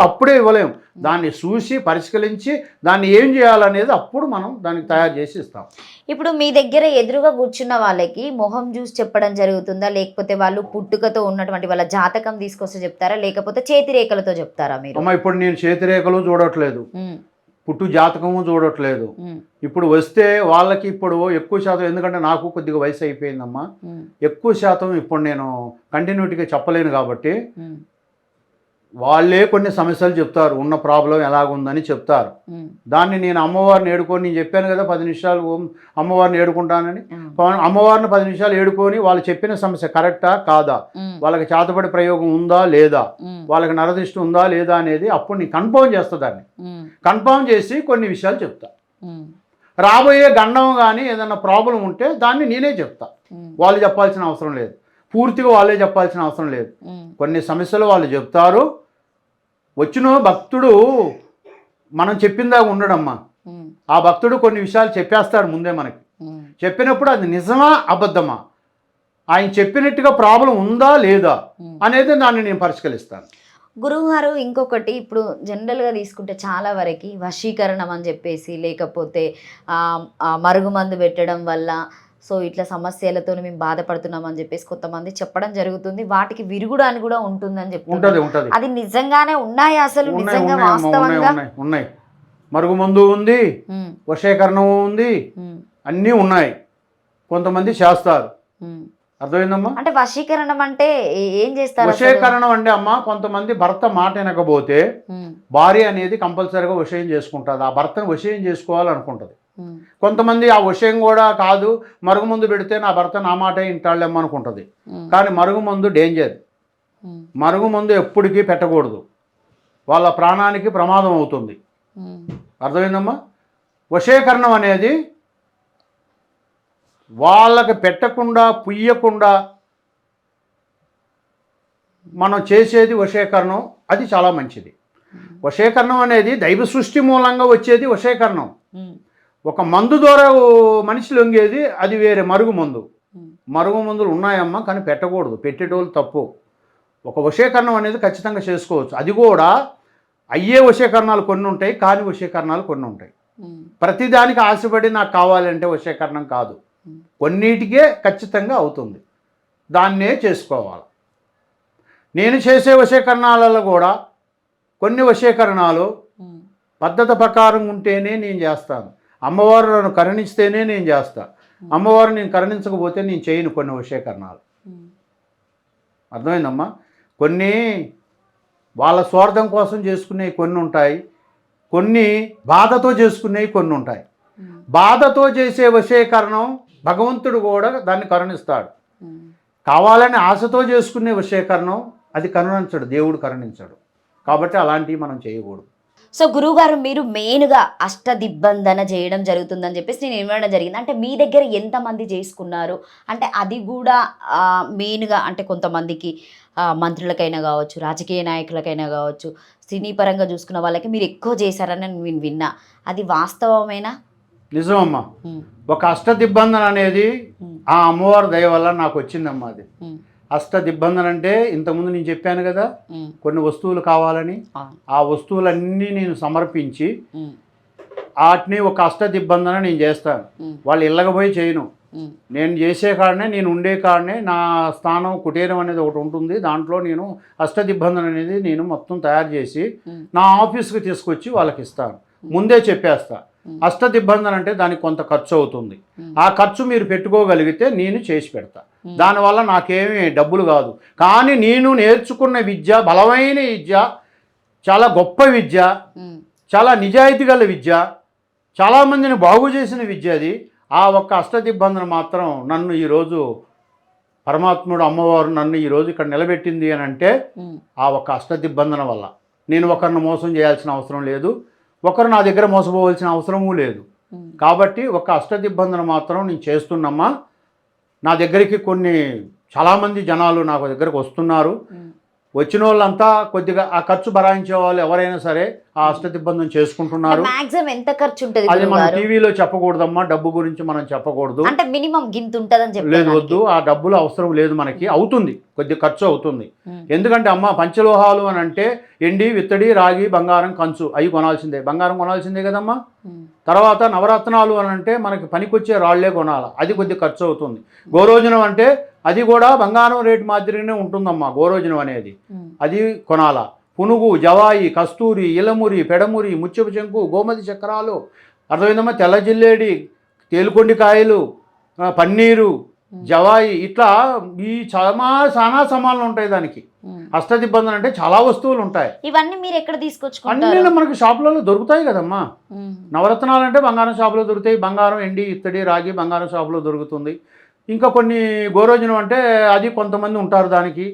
అప్పుడే ఇవ్వలేము. దాన్ని చూసి పరిష్కరించి దాన్ని ఏం చేయాలనేది అప్పుడు మనం దానికి తయారు చేసి ఇస్తాం. ఇప్పుడు మీ దగ్గర ఎదురుగా కూర్చున్న వాళ్ళకి మొహం చూసి చెప్పడం జరుగుతుందా, లేకపోతే వాళ్ళు పుట్టుకతో ఉన్నటువంటి వాళ్ళ జాతకం తీసుకొస్తే చెప్తారా, లేకపోతే చేతి రేఖలతో చెప్తారా మీరు? అమ్మ ఇప్పుడు నేను చేతి రేఖలు చూడట్లేదు, పుట్టు జాతకము చూడట్లేదు. ఇప్పుడు వస్తే వాళ్ళకి ఇప్పుడు ఎక్కువ శాతం, ఎందుకంటే నాకు కొద్దిగా వయసు అయిపోయిందమ్మా, ఎక్కువ శాతం ఇప్పుడు నేను కంటిన్యూటీగా చెప్పలేను. కాబట్టి వాళ్ళే కొన్ని సమస్యలు చెప్తారు, ఉన్న ప్రాబ్లం ఎలాగుందని చెప్తారు. దాన్ని నేను అమ్మవారిని ఏడుకొని, నేను చెప్పాను కదా 10 నిమిషాలు అమ్మవారిని ఏడుకుంటానని, అమ్మవారిని 10 నిమిషాలు ఏడుకొని వాళ్ళు చెప్పిన సమస్య కరెక్టా కాదా, వాళ్ళకి చేతబడి ప్రయోగం ఉందా లేదా, వాళ్ళకి నరదిష్టి ఉందా లేదా అనేది అప్పుడు నేను కన్ఫర్మ్ చేస్తా. దాన్ని కన్ఫర్మ్ చేసి కొన్ని విషయాలు చెప్తా. రాబోయే గండం కానీ ఏదైనా ప్రాబ్లం ఉంటే దాన్ని నేనే చెప్తా, వాళ్ళు చెప్పాల్సిన అవసరం లేదు, పూర్తిగా వాళ్ళే చెప్పాల్సిన అవసరం లేదు. కొన్ని సమస్యలు వాళ్ళు చెప్తారు. వచ్చిన భక్తుడు మనం చెప్పిందాగా ఉండడమ్మా, ఆ భక్తుడు కొన్ని విషయాలు చెప్పేస్తాడు ముందే మనకి. చెప్పినప్పుడు అది నిజమా అబద్ధమా, ఆయన చెప్పినట్టుగా ప్రాబ్లం ఉందా లేదా అనేది దాన్ని నేను పరిష్కరిస్తాను. గురువు గారు ఇంకొకటి, ఇప్పుడు జనరల్గా తీసుకుంటే చాలా వరకు వశీకరణం అని చెప్పేసి, లేకపోతే మరుగుమందు పెట్టడం వల్ల సో ఇట్లా సమస్యలతో మేము బాధపడుతున్నాం అని చెప్పేసి కొంతమంది చెప్పడం జరుగుతుంది. వాటికి విరుగుడు అని కూడా ఉంటుందని చెప్తున్నారు. అది నిజంగానే ఉన్నాయా అసలు? నిజంగా వాస్తవంగా ఉన్నాయి. మరుగుమందు ఉంది, వశీకరణం ఉంది, అన్నీ ఉన్నాయి. కొంతమంది చేస్తారు. ఉమ్. అర్థమైందమ్మా? అంటే వశీకరణం అంటే ఏం చేస్తారు అసలు? వశీకరణం అంటే అమ్మ, కొంతమంది భర్త మాట వినకపోతే ఉమ్, భార్య అనేది కంపల్సరీగా వశయం చేసుకుంటుంది, ఆ భర్తను వశయం చేసుకోవాలనుకుంటుంది. ఉమ్, కొంతమంది ఆ వశయం కూడా కాదు, మరుగుమందు పెడితే నా భర్త నా మాటే వింటాళ్ళేమో అనుకుంటుంది. ఉమ్, కానీ మరుగుమందు డేంజర్. ఉమ్, మరుగుమందు ఎప్పటికీ పెట్టకూడదు, వాళ్ళ ప్రాణానికి ప్రమాదం అవుతుంది. ఉమ్, అర్థమైందమ్మా? వశీకరణం అనేది వాళ్ళకి పెట్టకుండా పుయ్యకుండా మనం చేసేది వశీకరణం. అది చాలా మంచిది. వశీకరణం అనేది దైవ సృష్టి మూలంగా వచ్చేది వశీకరణం. ఉమ్, ఒక మందు ద్వారా మనిషి లొంగేది అది వేరే, మరుగుమందు. ఉమ్, మరుగుమందులు ఉన్నాయమ్మా, కానీ పెట్టకూడదు, పెట్టేటోళ్ళు తప్పు. ఒక వశీకరణం అనేది ఖచ్చితంగా చేసుకోవచ్చు. అది కూడా అయ్యే వశీకరణాలు కొన్ని ఉంటాయి, కాని వశీకరణాలు కొన్ని ఉంటాయి. ఉమ్, ప్రతిదానికి ఆశపడి నాకు కావాలంటే వశీకరణం కాదు, కొన్నిటికే ఖచ్చితంగా అవుతుంది, దాన్నే చేసుకోవాలి. నేను చేసే వశీకరణాలలో కూడా కొన్ని వశీకరణాలు ఉమ్, పద్ధతి ప్రకారం ఉంటేనే నేను చేస్తాను. అమ్మవారు నన్ను కరుణిస్తేనే నేను చేస్తాను. అమ్మవారు నేను కరుణించకపోతే నేను చేయను కొన్ని వశీకరణాలు. ఉమ్, అర్థమైందమ్మా? కొన్ని వాళ్ళ స్వార్థం కోసం చేసుకునేవి కొన్ని ఉంటాయి, కొన్ని బాధతో చేసుకునేవి కొన్ని ఉంటాయి. ఉమ్, బాధతో చేసే వశీకరణం భగవంతుడు కూడా దాన్ని కరుణిస్తాడు. ఉమ్. కావాలని ఆశతో చేసుకునే వశీకరణం అది కరుణించడు, దేవుడు కరుణించడు. కాబట్టి అలాంటివి మనం చేయకూడదు. సో గురువుగారు, మీరు మెయిన్గా అష్టదిబ్బందన చేయడం జరుగుతుందని చెప్పేసి నేను వినడం జరిగింది. అంటే మీ దగ్గర ఎంతమంది చేసుకున్నారు? అంటే అది కూడా మెయిన్గా అంటే కొంతమందికి మంత్రులకైనా కావచ్చు, రాజకీయ నాయకులకైనా కావచ్చు, సినీ పరంగా చూసుకున్న వాళ్ళకి మీరు ఎక్కువ చేశారని నేను విన్నా. అది వాస్తవమేనా? నిజమమ్మా. ఉమ్, ఒక అష్టదిబ్బందన అనేది ఉమ్, ఆ అమ్మవారి దయ వల్ల నాకు వచ్చిందమ్మా. అది ఉమ్, అష్టదిబ్బందన అంటే ఇంతకుముందు నేను చెప్పాను కదా, ఉమ్, కొన్ని వస్తువులు కావాలని. ఆ, ఆ వస్తువులన్నీ నేను సమర్పించి ఉమ్, వాటిని ఒక అష్టదిబ్బందన నేను చేస్తాను. ఉమ్, వాళ్ళు ఇళ్ళకపోయి చేయను, ఉమ్, నేను చేసే కాడనే, నేను ఉండే కాడనే నా స్థానం కుటీరం అనేది ఒకటి ఉంటుంది, దాంట్లో నేను అష్టదిబ్బందన అనేది నేను మొత్తం తయారు చేసి ఉమ్, నా ఆఫీస్కి తీసుకొచ్చి వాళ్ళకి ఇస్తాను. ముందే చెప్పేస్తా, అష్టదిబ్బందన అంటే దానికి కొంత ఖర్చు అవుతుంది, ఆ ఖర్చు మీరు పెట్టుకోగలిగితే నేను చేసి పెడతా. దానివల్ల నాకేమీ డబ్బులు కాదు, కానీ నేను నేర్చుకున్న విద్య బలమైన విద్య, చాలా గొప్ప విద్య, ఉమ్, చాలా నిజాయితీ గల విద్య, చాలామందిని బాగు చేసిన విద్య. అది ఆ ఒక్క అష్టదిబ్బందన మాత్రం నన్ను ఈరోజు పరమాత్ముడు అమ్మవారు నన్ను ఈరోజు ఇక్కడ నిలబెట్టింది అని అంటే ఉమ్, ఆ ఒక్క అష్టదిబ్బందన వల్ల. నేను ఒకరిని మోసం చేయాల్సిన అవసరం లేదు, ఒకరు నా దగ్గర మోసపోవాల్సిన అవసరమూ లేదు. ఉమ్, కాబట్టి ఒక అష్టదిబ్బందన మాత్రం నేను చేస్తున్నమ్మా. నా దగ్గరికి చాలామంది జనాలు నాకు దగ్గరకు వస్తున్నారు. ఉమ్. వచ్చిన వాళ్ళంతా కొద్దిగా ఆ ఖర్చు భరాయించే వాళ్ళు ఎవరైనా సరే ఆ అష్టదిబ్బందనం చేసుకుంటున్నారు. మాక్సిమం ఎంత ఖర్చు ఉంటుంది అది మనం గురువుగారు? టీవీలో చెప్పకూడదమ్మా, డబ్బు గురించి మనం చెప్పకూడదు. అంటే మినిమం గింత ఉంటుందని లేదు, చెప్పారు. వద్దు, ఆ డబ్బులు అవసరం లేదు మనకి. అవుతుంది, కొద్ది ఖర్చు అవుతుంది. ఉమ్. ఎందుకంటే అమ్మ, పంచలోహాలు అని అంటే ఎండి, విత్తడి, రాగి, బంగారం, కంచు అవి కొనాల్సిందే. బంగారం కొనాల్సిందే కదమ్మా. తర్వాత నవరత్నాలు అని అంటే మనకి పనికొచ్చే రాళ్లే కొనాలి, అది కొద్ది ఖర్చు అవుతుంది. గోరోజనం అంటే అది కూడా బంగారం రేటు మాదిరిగానే ఉంటుందమ్మా. గోరోజనం అనేది అది కొనాలా. పునుగు, జవాయి, కస్తూరి, ఇలమురి, పెడమురి, ముత్యపు చెంకు, గోమతి చక్రాలు, అర్థమైందమ్మా, తెల్ల జిల్లేడి, తేలుకొండికాయలు, పన్నీరు, జవాయి, ఇట్లా ఈ చాలా సమానాలు ఉంటాయి దానికి. అష్టదిబ్బందన అంటే చాలా వస్తువులు ఉంటాయి. ఇవన్నీ మీరు ఎక్కడ తీసుకొచ్చుకుంటారు? అన్నీ మనకి షాపులలో దొరుకుతాయి కదమ్మా. నవరత్నాలు అంటే బంగారం షాపులో దొరుకుతాయి, బంగారం, ఎండి, ఇత్తడి, రాగి బంగారం షాపులో దొరుకుతుంది. ఇంకా కొన్ని గోరోజనం అంటే అది కొంతమంది ఉంటారు దానికి,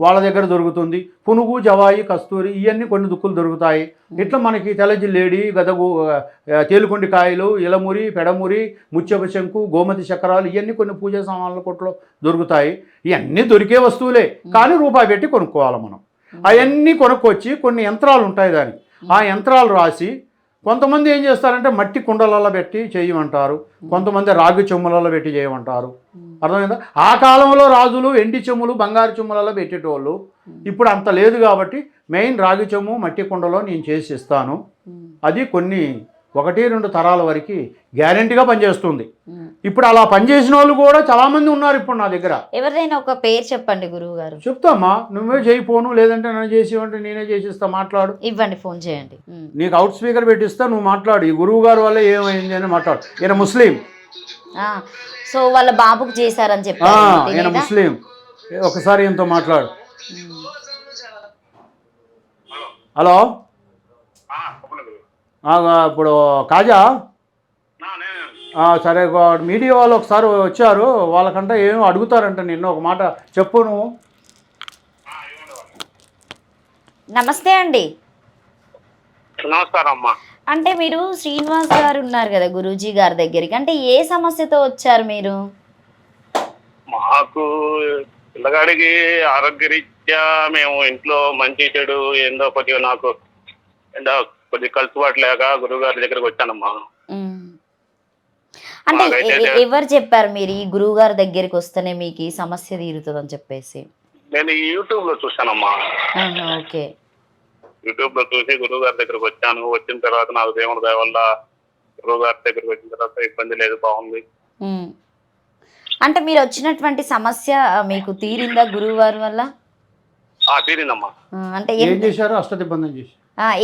వాళ్ళ దగ్గర దొరుకుతుంది. పునుగు, జవాయి, కస్తూరి ఇవన్నీ కొన్ని దుక్కులు దొరుకుతాయి. ఇట్లా మనకి తెల్లజిల్లేడి, గదగు, తేలుకొండికాయలు, ఇలమురి, పెడమురి, ముత్యపు శంకు, గోమతి చక్రాలు ఇవన్నీ కొన్ని పూజా సామాన్ల కొట్లో దొరుకుతాయి. ఇవన్నీ దొరికే వస్తువులే, కానీ రూపాయి పెట్టి కొనుక్కోవాలి మనం. అవన్నీ కొనుక్కొచ్చి కొన్ని యంత్రాలు ఉంటాయి దానికి, ఆ యంత్రాలు రాసి కొంతమంది ఏం చేస్తారంటే మట్టి కుండలలో పెట్టి చేయమంటారు, కొంతమంది రాగి చెమ్ములలో పెట్టి చేయమంటారు. అర్థమైందా? ఆ కాలంలో రాజులు ఎండి చెమ్ములు, బంగారు చెమ్ములలో పెట్టేటోళ్ళు. ఇప్పుడు అంత లేదు కాబట్టి మెయిన్ రాగి చెమ్ము, మట్టి కుండలో నేను చేసి ఇస్తాను. అది కొన్ని 1-2 తరాల వరకు గ్యారెంటీగా పనిచేస్తుంది. ఇప్పుడు అలా పనిచేసిన వాళ్ళు కూడా చాలామంది ఉన్నారు ఇప్పుడు నా దగ్గర. ఎవరిదైనా ఒక పేరు చెప్పండి గురువు గారు. చెప్తామా, నువ్వే చేయిపోను, లేదంటే నన్ను చేసేవంటే నేనే చేసిస్తా, మాట్లాడు. ఇవ్వండి, ఫోన్ చేయండి. నీకు అవుట్ స్పీకర్ పెట్టిస్తా, నువ్వు మాట్లాడు. ఈ గురువు గారి వల్ల ఏమైంది అని మాట్లాడు. ఈయన ముస్లిం, సో వాళ్ళ బాబుకు చేశారని ఆ, చెప్పారు మీకు ఈయన తెలీదా? ముస్లిం. ఒకసారి ఈయనతో మాట్లాడు. హలో, ఇప్పుడు కాజా సరే, మీడియా వాళ్ళు ఒకసారి వచ్చారు, వాళ్ళకంటే ఏమో అడుగుతారంట నిన్ను. ఒక మాట చెప్పు నువ్వు. నమస్తే అండి. నమస్కారం అమ్మా. అంటే మీరు శ్రీనివాస్ గారు ఉన్నారు కదా గురూజీ గారి దగ్గరికి, అంటే ఏ సమస్యతో వచ్చారు మీరు? మాకు పిల్లగాడికి ఆరోగ్యరీత్యా మేము ఇంట్లో మంచి చెడు ఏందో కొద్దిగా నాకు ఏందో కొద్దిగా కలుసుబాటు లేక గురువుగారి దగ్గరికి వచ్చానమ్మా. ఉమ్. అంటే ఎవరు చెప్పారు మీరు ఈ గురువు గారి దగ్గరికి వస్తేనే మీకు ఈ సమస్య తీరుతుంది అని చెప్పేసి? నేను ఈ యూట్యూబ్ లో చూశానమ్మా. ఓకే. యూట్యూబ్ లో చూసి గురువు గారి దగ్గరకు వచ్చాను. వచ్చిన తర్వాత నాకు దేవుడి దయ వల్ల గురువు గారి దగ్గరికి వచ్చిన తర్వాత ఇబ్బంది లేదు, బాగుంది. అంటే మీరు వచ్చినటువంటి సమస్య మీకు తీరిందా గురువు గారి వల్ల? తీరిందమ్మా. అంటే ఏం చేశారు? అష్టదిబ్బందం చేసి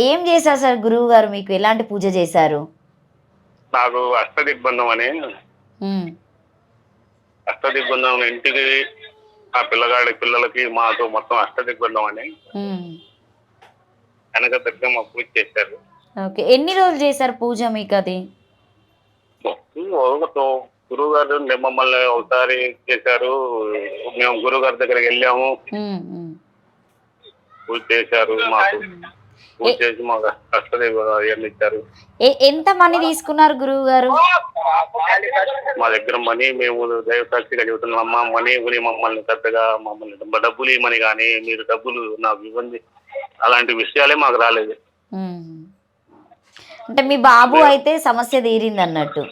ఏం చేశారు సార్ గురువు గారు? మీకు ఎలాంటి పూజ చేశారు? నాకు అష్టదిగ్బంధం అని, అష్టదిగ్బంధం ఇంటికి ఆ పిల్లలకి మాకు మొత్తం అష్టదిగ్బంధం అని కనక దుర్గమ్మ పూజ చేశారు. ఓకే. ఎన్ని రోజులు చేశారు పూజ మీకు అది? గురువు గారు మమ్మల్ని ఒకసారి చేశారు, మేము గురువు గారి దగ్గరికి వెళ్ళాము, పూజ చేశారు. మాకు పూజ చేసి మాకు అష్టదేవతలు ఇచ్చారు. ఎంత మనీ తీసుకున్నారు గురువు గారు? మా దగ్గర మనీ మేము దైవసాక్షిగా చెబుతున్నామమ్మా, మనీ కొని మమ్మల్ని పెద్దగా డబ్బులు ఇవ్వమని కానీ మీరు డబ్బులు నాకు ఇవ్వండి అలాంటి విషయాలే మాకు రాలేదు. అంటే మీ బాబు అయితే సమస్య తీరింది అన్నట్టు.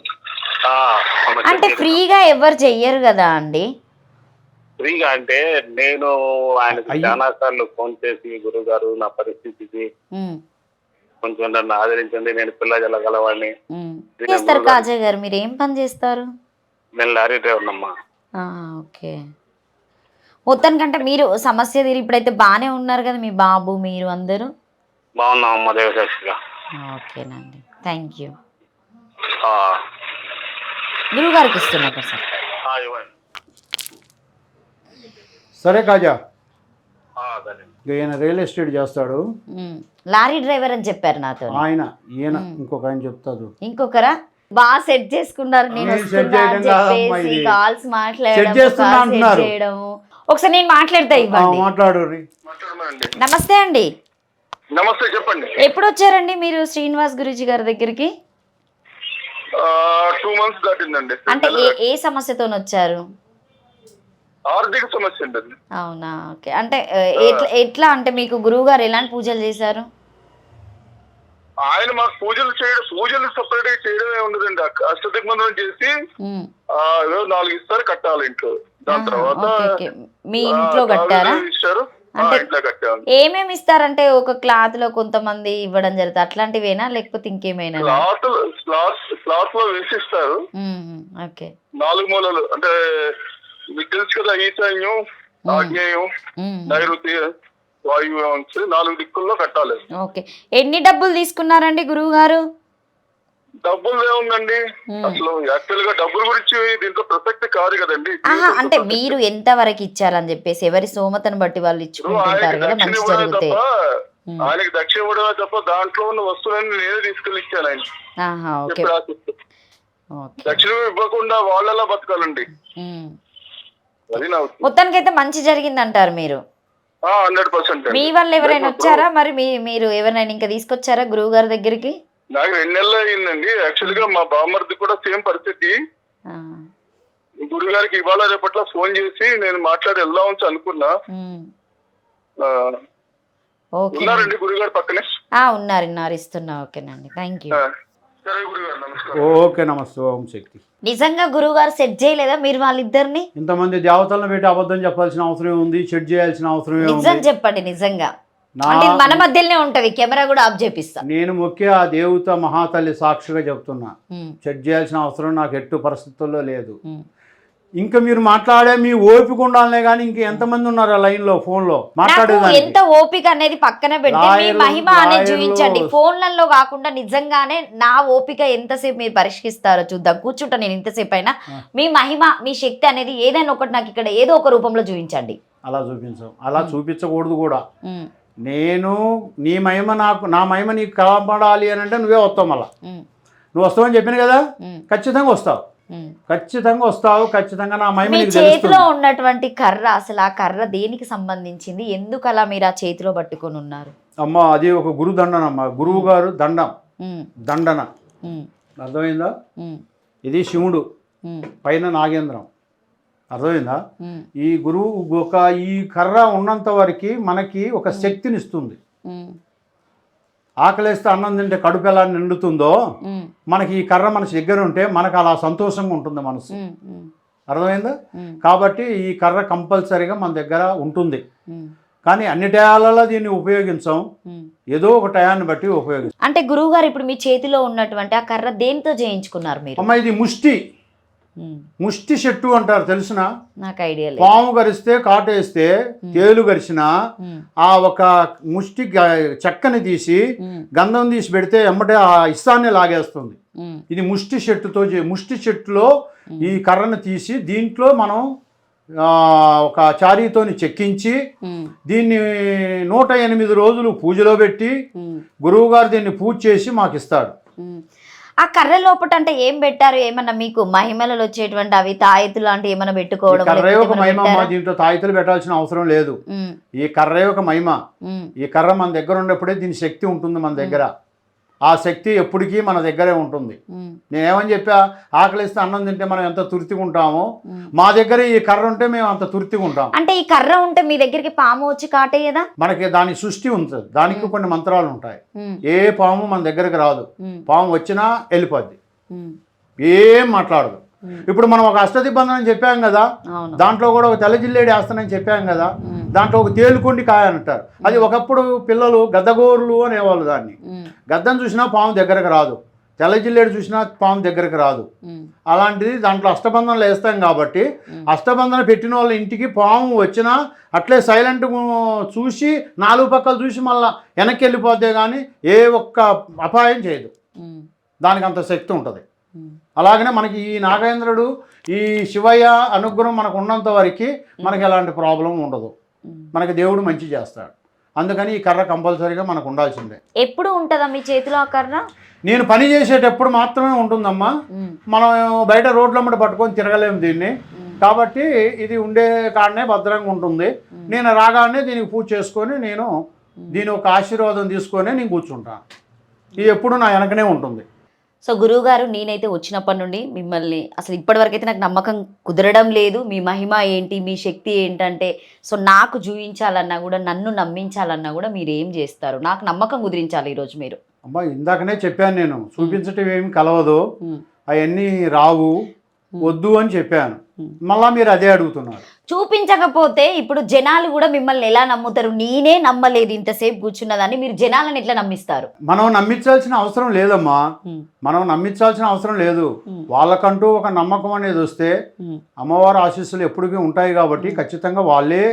సమస్య అంటే ఫ్రీగా ఎవరు చెయ్యరు కదా అండి? ఫ్రీగా అంటే నేను ఆయనకు చాలా సార్లు ఫోన్ చేసి గురువు గారు నా పరిస్థితికి కొంచెం నన్ను ఆదరించండి, నేను పిల్లజల్లగలవాడిని. చేస్తారు కాజా గారు, మీరు ఏం పని చేస్తారు? నేను లారీ డ్రైవర్ అమ్మా. ఓకే. మొత్తానికంటే మీరు సమస్య తీరి ఇప్పుడైతే బాగానే ఉన్నారు కదా మీ బాబు మీరు అందరూ? బాగున్నాం అమ్మ దేవసాక్షిగా. ఓకేనండి, థ్యాంక్ యూ. గురువు గారికి ఇస్తున్నారు సార్. సరే కాజా, ఈయన రియల్ ఎస్టేట్ చేస్తాడు, లారీ డ్రైవర్ అని చెప్పారు నాతో. ఈయన ఇంకొక ఆయన చెప్తాడు. ఇంకొకరా? బాగా సెట్ చేసుకున్నారు. నేను కాల్స్ మాట్లాడడం ఒకసారి నేను మాట్లాడతా, ఇవ్వండి. మాట్లాడు. నమస్తే అండి. నమస్తే, చెప్పండి. ఎప్పుడు వచ్చారండి మీరు శ్రీనివాస్ గురూజీ గారి దగ్గరికి? 2 months దాటిందండి. అంటే ఏ సమస్యతో వచ్చారు? ఆర్థిక సమస్య అండి. అవునా, ఓకే. అంటే ఎట్లా అంటే మీకు గురువు గారు ఎలాంటి పూజలు చేశారు? ఆయన మాకు పూజలు సపరేట్ గా చేయడమే ఉండదండి. అష్టదిగ్బంధనం చేసి 4 ఇస్తారు, కట్టాలి ఇంట్లో. దాని తర్వాత మీ ఇంట్లో కట్టారా? ఇస్తారు. ఏమేమి ఇస్తారంటే ఒక క్లాత్ లో కొంతమంది ఇవ్వడం జరుగుతుంది, అట్లాంటివేనా లేకపోతే ఇంకేమైనా? క్లాత్ లో వేసిస్తారు. ఓకే. 4 మూలలు అంటే మీకు తెలుసు కదా, ఈశాన్యం, ఆగ్నేయం, నైరుతి, వాయువ్యం 4 దిక్కుల్లో కట్టాలి. ఓకే. ఎన్ని డబ్బులు తీసుకున్నారండి గురువు గారు? డబ్బులు ఏముందండి, అసలు యాక్చువల్ గా డబ్బుల గురించి దీంట్లో ప్రసక్తి కాదు కదండి. అంటే మీరు ఎంత వరకు ఇచ్చారని చెప్పేసి ఎవరి సోమతను బట్టి వాళ్ళు ఇచ్చుకుంటారు కదా, మంచి జరిగితే. ఆయనకి దక్షిణ ఇవ్వడమే తప్ప దాంట్లో ఉన్న వస్తువులన్నీ నేనే తీసుకెళ్ళి ఇచ్చాను ఆయన. దక్షిణ ఇవ్వకుండా వాళ్ళలా బతకాలండి. మొత్తానికి అయితే మంచి జరిగింది అంటారు మీరు? 100%. మీ వాళ్ళు ఎవరైనా వచ్చారా మరి? మీరు ఎవరైనా ఇంకా తీసుకొచ్చారా గురువు గారి దగ్గరికి? నాకు 2 నెలలు అయిందండి. యాక్చువల్ గా మా బామ్మర్ది కూడా సేమ్ పరిస్థితి. గురువు గారికి ఇవాళ రేపట్లో ఫోన్ చేసి నేను మాట్లాడి వెళ్దామని అనుకున్నా. ఉన్నారండి గురుగారు పక్కనే? ఉన్నారు, ఇస్తున్నా. ఓకేనండి, థ్యాంక్ యూ. ఓకే, నమస్తే. ఓం శక్తి. నిజంగా గురువు గారు సెట్ చేయలేదా మీరు వాళ్ళిద్దరిని? ఇంతమంది దేవతలను పెట్టి అబద్ధం చెప్పాల్సిన అవసరం ఉంది, సెట్ చేయాల్సిన అవసరం ఉంది? నిజం చెప్పండి. నిజంగా మన మధ్యలోనే ఉంటది, కెమెరా కూడా ఆఫ్ చేపిస్తా. నేను ముఖ్య ఆ దేవత మహాతల్లి సాక్షిగా చెప్తున్నా, సెట్ చేయాల్సిన అవసరం నాకు ఎట్టు పరిస్థితుల్లో లేదు. ఇంకా మీరు మాట్లాడే మీ ఓపిక ఉండాలనే కానీ ఇంక ఎంతమంది ఉన్నారు ఆ లైన్లో ఫోన్లో నాకు మాట్లాడేదానికి ఎంత ఓపిక అనేది పక్కన పెట్టి మీ లాయర్లు- మహిమ అనేది లాయర్లు- చూపించండి. ఫోన్లలో కాకుండా నిజంగానే నా ఓపిక ఎంతసేపు మీరు పరిష్కరిస్తారో చూద్దాం. కూర్చుంటా నేను ఇంతసేపు అయినా. మీ మహిమ మీ శక్తి అనేది ఏదైనా ఒకటి నాకు ఇక్కడ ఏదో ఒక రూపంలో చూపించండి. అలా చూపించాం, అలా చూపించకూడదు కూడా. ఉమ్, నేను నీ మహిమ నాకు, నా మహిమ నీకు కనపడాలి అని అంటే నువ్వే వస్తావు. మళ్ళా ఉమ్, నువ్వు వస్తావని చెప్పిన కదా, ఉమ్, ఖచ్చితంగా వస్తావు, ఉమ్. ఖచ్చితంగా వస్తావు, ఖచ్చితంగా నా మహిమ మీ నీకు చేతిలో తెలుస్తుంది. ఉన్నటువంటి కర్ర, అసలు ఆ కర్ర దేనికి సంబంధించింది? ఎందుకు అలా మీరు ఆ చేతిలో పట్టుకొని ఉన్నారు? అమ్మ అది ఒక గురు దండనమ్మ, గురువు గారు దండం, ఉమ్, దండన. ఉమ్, అర్థమైందా? ఉమ్, ఇది శివుడు, ఉమ్, పైన నాగేంద్రం. అర్థమైందా? ఉమ్, ఈ గురువు ఒక ఈ కర్ర ఉన్నంత వరకు మనకి ఒక శక్తిని ఇస్తుంది. ఉమ్, ఆకలేస్తే అన్నం తింటే కడుపు ఎలా నిండుతుందో ఉమ్, మనకి ఈ కర్ర మనసు దగ్గర ఉంటే మనకు అలా సంతోషంగా ఉంటుంది మనసు. ఉమ్, ఉమ్, అర్థమైందా? ఉమ్, కాబట్టి ఈ కర్ర కంపల్సరీగా మన దగ్గర ఉంటుంది. ఉమ్, కానీ అన్ని టయాలలో దీన్ని ఉపయోగించాం, ఉమ్. ఏదో ఒక టయాన్ని బట్టి ఉపయోగిస్తాం. అంటే గురువు గారు ఇప్పుడు మీ చేతిలో ఉన్నటువంటి ఆ కర్ర దేంతో చేయించుకున్నారు మీరు? అమ్మ ఇది ముష్టి, ఉమ్, ముష్టి చెట్టు అంటారు, తెలిసిన? నాకు ఐడియా లేదు. పాము గరిస్తే కాటేస్తే తేలు గరిచిన ఉమ్, ఆ ఒక ముష్టి చెక్కని తీసి ఉమ్, గంధం తీసి పెడితే ఎమ్మటే ఆ ఇస్తాన్ని లాగేస్తుంది. ఉమ్, ఇది ముష్టి చెట్టుతో ముష్టి చెట్టులో ఈ కర్రను తీసి దీంట్లో మనం ఒక చారీతోని చెక్కించి ఉమ్, దీన్ని 108 రోజులు పూజలో పెట్టి ఉమ్, గురువుగారు దీన్ని పూజ చేసి మాకు ఇస్తాడు. ఉమ్. ఆ కర్ర లోపట అంటే ఏం పెట్టారు? ఏమన్నా మీకు మహిమలలో వచ్చేటువంటి అవి తాయెత్తు లాంటి ఏమన్నా పెట్టుకోవడం? కర్రే లేకపోతే ఒక ఏమన్నా మహిమ, పెట్టారా? దీంట్లో తాయితలు పెట్టాల్సిన అవసరం లేదు. ఉమ్, ఈ కర్రే ఒక మహిమ. ఉమ్, ఈ కర్ర మన దగ్గర ఉన్నప్పుడే దీని శక్తి ఉంటుంది మన దగ్గర. ఆ శక్తి ఎప్పటికీ మన దగ్గరే ఉంటుంది. ఉమ్, నేనేమని చెప్పా, ఆకలిస్తే అన్నం తింటే మనం ఎంత తుర్తిగా ఉంటామో, ఉమ్. మా దగ్గర ఈ కర్ర ఉంటే మేము అంత తుర్తిగా ఉంటాం. అంటే ఈ కర్ర ఉంటే మీ దగ్గరికి పాము వచ్చి కాటేయదా? మనకి దాని సృష్టి ఉంటుంది, దానికి కొన్ని మంత్రాలు ఉంటాయి. ఉమ్, ఏ పాము మన దగ్గరకు రాదు, ఉమ్, పాము వచ్చినా వెళ్ళిపోద్ది, ఉమ్, ఏం మాట్లాడదు. ఉమ్. ఇప్పుడు మనం ఒక అష్టదిబ్బంధనం అని చెప్పాం కదా, అవును. దాంట్లో కూడా ఒక తెల్ల జిల్లేడు వేస్తానని చెప్పాం కదా, ఉమ్, దాంట్లో ఒక తేలుకొండి కాయ అని అంటారు. అది ఒకప్పుడు పిల్లలు గద్దగోర్లు అనేవాళ్ళు దాన్ని. ఉమ్, గద్దను చూసినా పాము దగ్గరకు రాదు, తెల్ల జిల్లేడు చూసినా పాము దగ్గరకు రాదు. ఉమ్, అలాంటిది దాంట్లో అష్టబంధనలు వేస్తాం కాబట్టి అష్టబంధన పెట్టిన వాళ్ళ ఇంటికి పాము వచ్చినా అట్లే సైలెంట్ చూసి 4 పక్కలు చూసి మళ్ళీ వెనక్కి వెళ్ళిపోతే కానీ ఏ ఒక్క అపాయం చేయదు. ఉమ్, దానికి అంత శక్తి ఉంటుంది. ఉమ్, అలాగనే మనకి ఈ నాగేంద్రుడు, ఈ శివయ్య అనుగ్రహం మనకు ఉన్నంత వరకు మనకి ఎలాంటి ప్రాబ్లం ఉండదు. ఉమ్. మనకి దేవుడు మంచి చేస్తాడు. అందుకని ఈ కర్ర కంపల్సరీగా మనకు ఉండాల్సిందే. ఎప్పుడు ఉంటుందా మీ చేతిలో ఆ కర్ర? నేను పని చేసేటప్పుడు మాత్రమే ఉంటుందమ్మా. ఉమ్, మనం బయట రోడ్లమ్మట పట్టుకొని తిరగలేము దీన్ని. కాబట్టి ఇది ఉండే కాడనే భద్రంగా ఉంటుంది. నేను రాగానే దీనికి పూజ చేసుకొని నేను దీని ఒక ఆశీర్వాదం తీసుకొని నేను కూర్చుంటాను. ఇది ఎప్పుడు నా వెనకనే ఉంటుంది. సో గురువు గారు, నేనైతే వచ్చినప్పటి నుండి మిమ్మల్ని అసలు ఇప్పటివరకు అయితే నాకు నమ్మకం కుదరడం లేదు. మీ మహిమ ఏంటి, మీ శక్తి ఏంటంటే, సో నాకు చూపించాలన్నా కూడా, నన్ను నమ్మించాలన్నా కూడా మీరు ఏం చేస్తారు? నాకు నమ్మకం కుదిరించాలి ఈరోజు మీరు. అమ్మా ఇందాకనే చెప్పాను, నేను చూపించటం ఏమి కలవదు, ఉమ్, అవన్నీ రావు, వద్దు అని చెప్పాను. మళ్ళా మీరు అదే అడుగుతున్నారు. చూపించకపోతే ఇప్పుడు జనాలు కూడా మిమ్మల్ని ఎలా నమ్ముతారు? నేనే నమ్మలేదు ఇంతసేపు కూర్చున్నదాన్ని, మీరు జనాలను ఎట్లా నమ్మిస్తారు? మనం నమ్మించాల్సిన అవసరం లేదమ్మా, మనం నమ్మించాల్సిన అవసరం లేదు. వాళ్ళకంటూ ఒక నమ్మకం అనేది వస్తే అమ్మవారి ఆశీస్సులు ఎప్పటికీ ఉంటాయి కాబట్టి ఖచ్చితంగా వాళ్ళే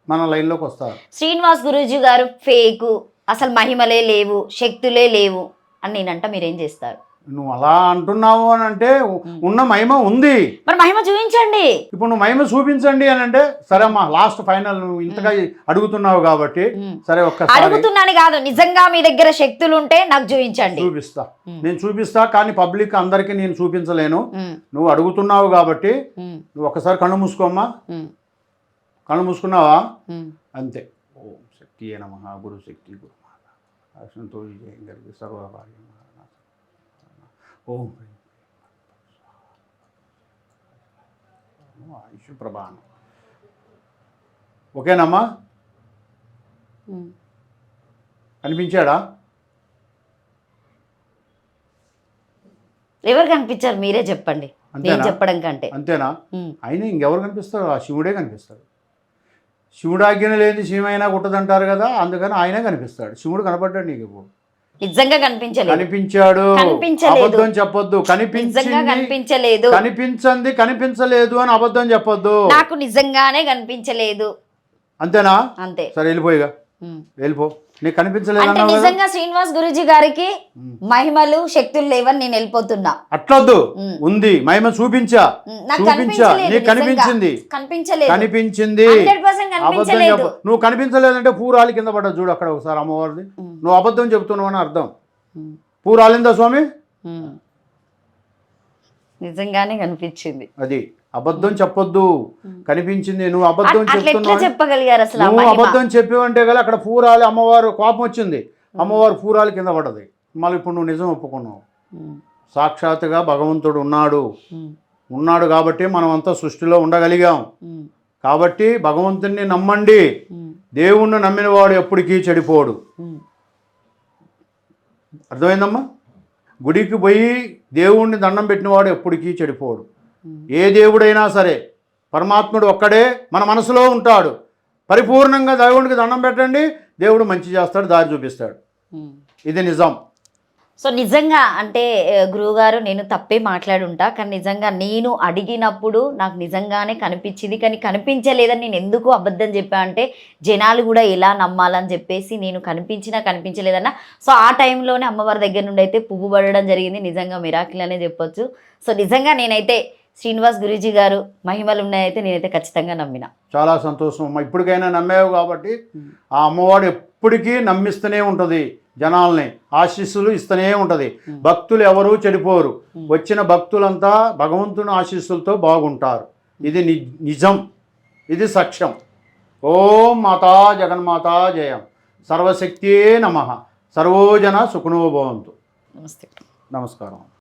మన లైన్లోకి వస్తారు. శ్రీనివాస్ గురూజీ గారు ఫేకు, అసలు మహిమలే లేవు, శక్తులే లేవు అని నేనంట, మీరేం చేస్తారు? నువ్వు అలా అంటున్నావు అని అంటే ఉన్న మహిమ ఉంది, మరి మహిమ చూపించండి. ఇప్పుడు నువ్వు మహిమ చూపించండి అని అంటే సరే అమ్మా, లాస్ట్ ఫైనల్ నువ్వు ఇంతగా అడుగుతున్నావు కాబట్టి సరే ఒక్కసారి అడుగుతున్నాను కాదు, నిజంగా మీ దగ్గర శక్తులు ఉంటే నాకు చూపించండి. చూపిస్తా, నేను చూపిస్తా. కానీ పబ్లిక్ అందరికీ నేను చూపించలేను. నువ్వు అడుగుతున్నావు కాబట్టి నువ్వు ఒక్కసారి కళ్ళు మూసుకోమ్మా. కళ్ళు మూసుకున్నావా? అంతే. ఓం శక్తి నమః, గురు శక్తి గురు మాత జయం కలిగి సర్వభాగ్యం. ఓం ఆయుష్ ప్రభానం. ఓకేనమ్మా? అనిపించాడా? ఎవరు కనిపించారు మీరే చెప్పండి, నేను చెప్పడం కంటే. అంతేనా? అయినా ఇంకెవరు కనిపిస్తారు? ఆ శివుడే కనిపిస్తాడు. శివుడు ఆజ్ఞ లేని శివైనా కుట్టదంటారు కదా, అందుకని ఆయనే కనిపిస్తాడు. శివుడు కనపడ్డాడు నీకు ఇప్పుడు. నిజంగా కనిపించలేదు. కనిపించాడు. కనిపించలేదు. అబద్ధం చెప్పొద్దు. నిజంగా కనిపించలేదు. కనిపించలేదు అని అబద్ధం చెప్పొద్దు. నాకు నిజంగానే కనిపించలేదు. అంతేనా? అంతే. సరే వెళ్ళిపోయిగా, వెళ్ళిపో. నీకు కనిపించలేదు అంటే అన్నావు కదా? నిజంగా శ్రీనివాస్ గురూజీ గారికి మహిమలు శక్తులు లేవని నేను వెళ్ళిపోతున్నా. అట్లొద్దు. ఉంది మహిమ చూపించా. నాకు చూపించా. నీకు కనిపించింది. కనిపించలేదు. కనిపించింది. 100% అబద్ధం కనిపించలేదు. చెప్పు. నువ్వు కనిపించలేదంటే పూరాలి కింద పడ్డా చూడు అక్కడ ఒకసారి అమ్మవారిది. నువ్వు అబద్ధం చెప్తున్నావు అని అర్థం. పూరాలిందా స్వామి? నిజంగానే కనిపించింది. అది అబద్ధం చెప్పొద్దు. కనిపించింది. నువ్వు అబద్ధం అట్లా ఎట్లా చెప్తున్నావు. చెప్పగలిగారు అసలు? నువ్వు అబద్ధం చెప్పేవంటే కదా అక్కడ పూరాలి అమ్మవారు కోపం వచ్చింది. అమ్మవారు పూరాలి కింద పడ్డది. మళ్ళీ ఇప్పుడు నువ్వు నిజం ఒప్పుకున్నావు. సాక్షాత్తుగా భగవంతుడు ఉన్నాడు కాబట్టి మనం అంతా సృష్టిలో ఉండగలిగాం. కాబట్టి భగవంతుడిని నమ్మండి. దేవుణ్ణి నమ్మిన వాడు ఎప్పటికీ చెడిపోడు. అర్థమైందమ్మా? గుడికి పోయి దేవుణ్ణి దండం పెట్టినవాడు ఎప్పటికీ చెడిపోడు. ఏ దేవుడైనా సరే పరమాత్ముడు ఒక్కడే మన మనసులో ఉంటాడు. పరిపూర్ణంగా దేవుడికి దండం పెట్టండి, దేవుడు మంచి చేస్తాడు, దారి చూపిస్తాడు. ఇది నిజం. సో నిజంగా అంటే గురువుగారు నేను తప్పే మాట్లాడుంటా, కానీ నిజంగా నేను అడిగినప్పుడు నాకు నిజంగానే కనిపించింది. కానీ కనిపించలేదని నేను ఎందుకు అబద్ధం చెప్పా అంటే జనాలు కూడా ఎలా నమ్మాలని చెప్పేసి నేను కనిపించలేదన్న. సో ఆ టైంలోనే అమ్మవారి దగ్గర నుండి అయితే పువ్వు పడడం జరిగింది. నిజంగా మిరాకిల్ అనే చెప్పొచ్చు. సో నిజంగా నేనైతే శ్రీనివాస్ గురూజీ గారు మహిమలు ఉన్నాయైతే నేనైతే ఖచ్చితంగా నమ్మిన. చాలా సంతోషం అమ్మ. ఇప్పటికైనా నమ్మేవు కాబట్టి ఆ అమ్మవాడు ఎప్పటికీ నమ్మిస్తూనే ఉంటుంది. జనాల్ని ఆశీస్సులు ఇస్తూనే ఉంటుంది. భక్తులు ఎవరూ చెడిపోరు. వచ్చిన భక్తులంతా భగవంతుని ఆశీస్సులతో బాగుంటారు. ఇది నిజం, ఇది సత్యం. ఓం మాతా జగన్మాతా జయం. సర్వశక్తియే నమః. సర్వోజన సుఖనో భవంతు. నమస్తే. నమస్కారం.